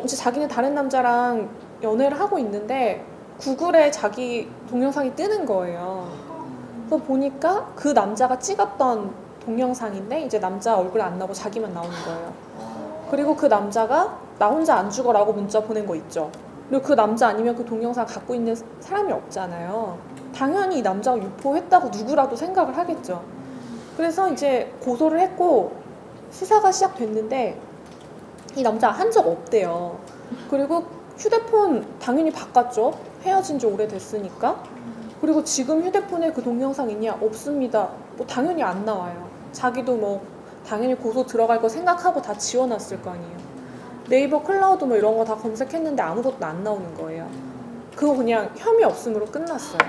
이제 자기는 다른 남자랑 연애를 하고 있는데 구글에 자기 동영상이 뜨는 거예요. 그래서 보니까 그 남자가 찍었던 동영상인데 이제 남자 얼굴 안 나오고 자기만 나오는 거예요. 그리고 그 남자가 나 혼자 안 죽어라고 문자 보낸 거 있죠. 그리고 그 남자 아니면 그 동영상 갖고 있는 사람이 없잖아요. 당연히 이 남자가 유포했다고 누구라도 생각을 하겠죠. 그래서 이제 고소를 했고 수사가 시작됐는데 이 남자 한 적 없대요. 그리고 휴대폰 당연히 바꿨죠. 헤어진 지 오래됐으니까. 그리고 지금 휴대폰에 그 동영상 있냐? 없습니다. 뭐 당연히 안 나와요. 자기도 뭐 당연히 고소 들어갈 거 생각하고 다 지워놨을 거 아니에요. 네이버 클라우드 뭐 이런 거 다 검색했는데 아무것도 안 나오는 거예요. 그거 그냥 혐의 없음으로 끝났어요.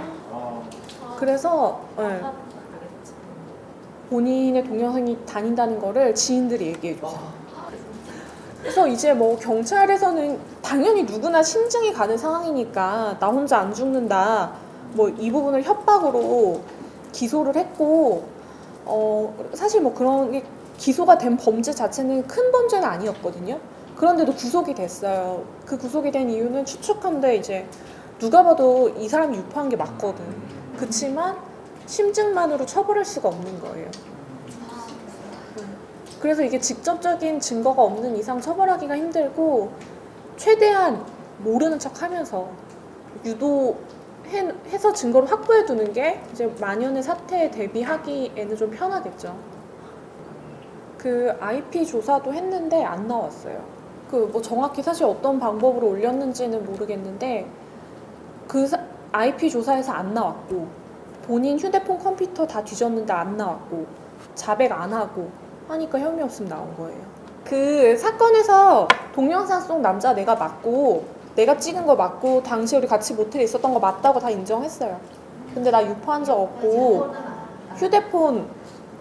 그래서 네, 본인의 동영상이 다닌다는 거를 지인들이 얘기해줘서. 그래서 이제 뭐 경찰에서는 당연히 누구나 심증이 가는 상황이니까 나 혼자 안 죽는다. 뭐 이 부분을 협박으로 기소를 했고 사실 뭐 그런 게 기소가 된 범죄 자체는 큰 범죄는 아니었거든요. 그런데도 구속이 됐어요. 그 구속이 된 이유는 추측한데 이제 누가 봐도 이 사람이 유포한 게 맞거든. 그치만 심증만으로 처벌할 수가 없는 거예요. 그래서 이게 직접적인 증거가 없는 이상 처벌하기가 힘들고 최대한 모르는 척 하면서 유도해서 증거를 확보해 두는 게 이제 만연의 사태에 대비하기에는 좀 편하겠죠. 그 IP 조사도 했는데 안 나왔어요. 그 뭐 정확히 사실 어떤 방법으로 올렸는지는 모르겠는데 그 IP 조사에서 안 나왔고 본인 휴대폰 컴퓨터 다 뒤졌는데 안 나왔고 자백 안 하고 하니까 혐의 없음 나온 거예요. 그 사건에서 동영상 속 남자 내가 맞고 내가 찍은 거 맞고 당시 우리 같이 모텔에 있었던 거 맞다고 다 인정했어요. 근데 나 유포한 적 없고 휴대폰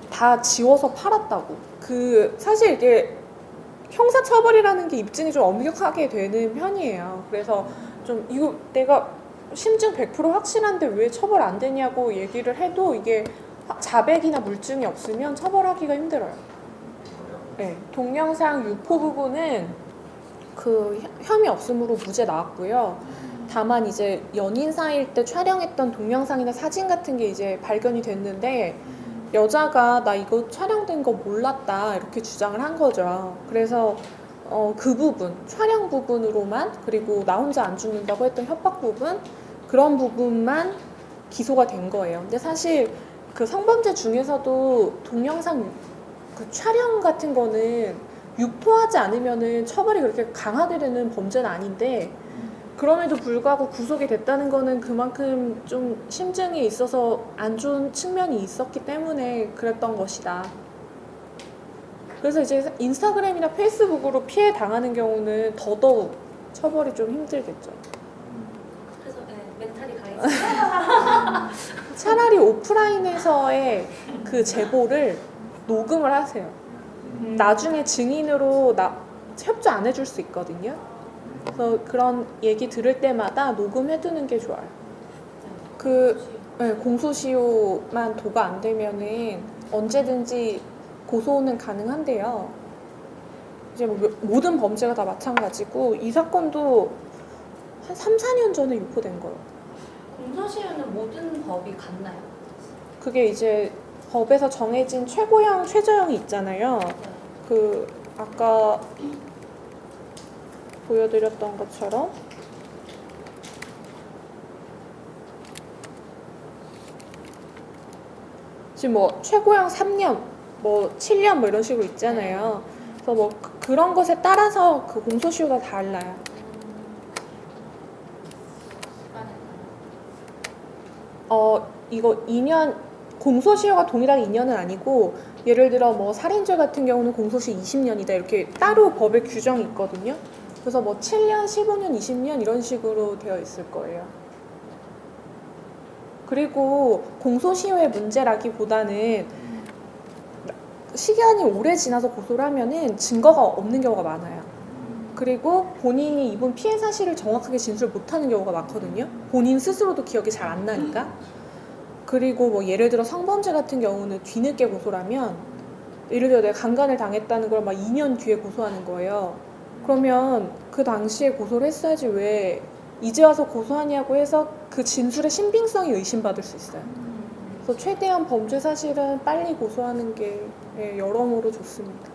다 지워서 팔았다고. 그 사실 이게 형사처벌이라는 게 입증이 좀 엄격하게 되는 편이에요. 그래서 좀 이거 내가 심증 100% 확실한데 왜 처벌 안 되냐고 얘기를 해도 이게 자백이나 물증이 없으면 처벌하기가 힘들어요. 네, 동영상 유포 부분은 그 혐의 없음으로 무죄 나왔고요. 다만 이제 연인 사이일 때 촬영했던 동영상이나 사진 같은 게 이제 발견이 됐는데 여자가 나 이거 촬영된 거 몰랐다 이렇게 주장을 한 거죠. 그래서 그 부분, 촬영 부분으로만 그리고 나 혼자 안 죽는다고 했던 협박 부분 그런 부분만 기소가 된 거예요. 근데 사실 그 성범죄 중에서도 동영상 그 촬영 같은 거는 유포하지 않으면은 처벌이 그렇게 강하게 되는 범죄는 아닌데 그럼에도 불구하고 구속이 됐다는 거는 그만큼 좀 심증이 있어서 안 좋은 측면이 있었기 때문에 그랬던 것이다. 그래서 이제 인스타그램이나 페이스북으로 피해 당하는 경우는 더더욱 처벌이 좀 힘들겠죠. 그래서 네, 멘탈이 강해지. 차라리 오프라인에서의 그 제보를 녹음을 하세요. 나중에 증인으로 협조 안 해줄 수 있거든요. 그래서 그런 얘기 들을 때마다 녹음해두는 게 좋아요. 공소시효만 도가 안 되면은 언제든지 고소는 가능한데요. 이제 뭐 모든 범죄가 다 마찬가지고 이 사건도 한 3, 4년 전에 유포된 거예요. 공소시효는 모든 법이 같나요? 그게 이제 법에서 정해진 최고형, 최저형이 있잖아요. 그 아까 보여드렸던 것처럼 지금 뭐 최고형 3년, 뭐 7년 뭐 이런 식으로 있잖아요. 그래서 뭐 그런 것에 따라서 그 공소시효가 달라요. 이거 2년 공소시효가 동일하게 2년은 아니고 예를 들어 뭐 살인죄 같은 경우는 공소시효 20년이다 이렇게 따로 법에 규정이 있거든요. 그래서 뭐 7년, 15년, 20년 이런 식으로 되어 있을 거예요. 그리고 공소시효의 문제라기보다는 시간이 오래 지나서 고소를 하면은 증거가 없는 경우가 많아요. 그리고 본인이 입은 피해 사실을 정확하게 진술을 못하는 경우가 많거든요. 본인 스스로도 기억이 잘 안 나니까. 그리고 뭐 예를 들어 성범죄 같은 경우는 뒤늦게 고소를 하면 예를 들어 내가 강간을 당했다는 걸 막 2년 뒤에 고소하는 거예요. 그러면 그 당시에 고소를 했어야지 왜 이제 와서 고소하냐고 해서 그 진술의 신빙성이 의심받을 수 있어요. 그래서 최대한 범죄 사실은 빨리 고소하는 게 여러모로 좋습니다.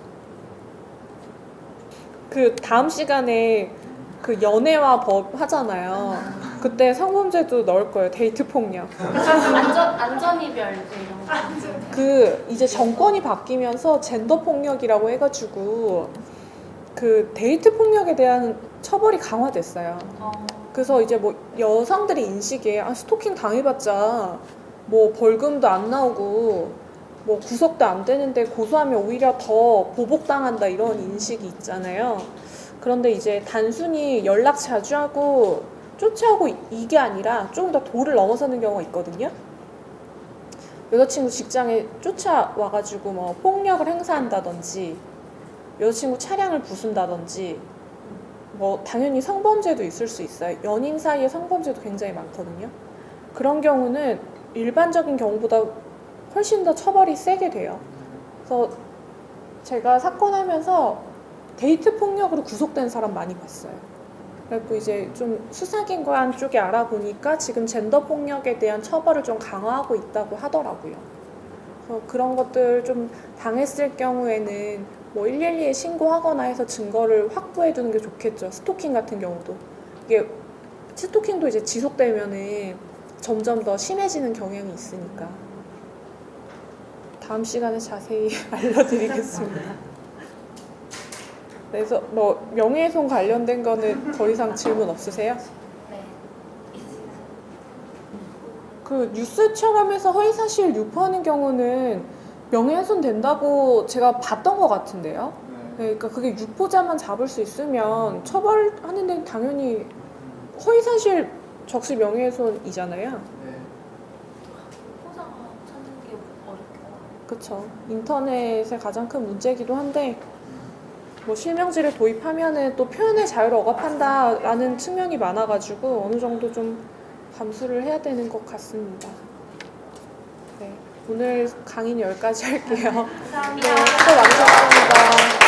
그 다음 시간에 그 연애와 법 하잖아요. 그때 성범죄도 넣을 거예요. 데이트 폭력. 안전이별 이제 이런 거. 그 이제 정권이 바뀌면서 젠더 폭력이라고 해가지고 그 데이트 폭력에 대한 처벌이 강화됐어요. 그래서 이제 뭐 여성들의 인식에 스토킹 당해봤자 뭐 벌금도 안 나오고 뭐 구속도 안 되는데 고소하면 오히려 더 보복당한다 이런 인식이 있잖아요. 그런데 이제 단순히 연락 자주 하고 쫓아오고 이게 아니라 조금 더 도를 넘어서는 경우가 있거든요. 여자친구 직장에 쫓아와가지고 뭐 폭력을 행사한다든지 여자친구 차량을 부순다든지 뭐 당연히 성범죄도 있을 수 있어요. 연인 사이의 성범죄도 굉장히 많거든요. 그런 경우는 일반적인 경우보다 훨씬 더 처벌이 세게 돼요. 그래서 제가 사건 하면서 데이트 폭력으로 구속된 사람 많이 봤어요. 그리고 이제 좀 수사기관 쪽에 알아보니까 지금 젠더 폭력에 대한 처벌을 좀 강화하고 있다고 하더라고요. 그래서 그런 것들 좀 당했을 경우에는 뭐 112에 신고하거나 해서 증거를 확보해 두는 게 좋겠죠. 스토킹 같은 경우도. 이게 스토킹도 이제 지속되면은 점점 더 심해지는 경향이 있으니까. 다음 시간에 자세히 알려드리겠습니다. 그래서 뭐 명예훼손 관련된 거는 더 이상 질문 없으세요? 네. 있습니다. 그 뉴스처럼 해서 허위사실 유포하는 경우는 명예훼손 된다고 제가 봤던 것 같은데요. 네, 그러니까 그게 유포자만 잡을 수 있으면 처벌하는 데는 당연히 허위사실 적시 명예훼손이잖아요. 포장 찾는 게 어렵고. 그렇죠. 인터넷의 가장 큰 문제이기도 한데 뭐 실명지를 도입하면은 또 표현의 자유를 억압한다라는 측면이 많아가지고 어느 정도 좀 감수를 해야 되는 것 같습니다. 네, 오늘 강의는 여기까지 할게요. 감사합니다. 네, 수고 많으셨습니다.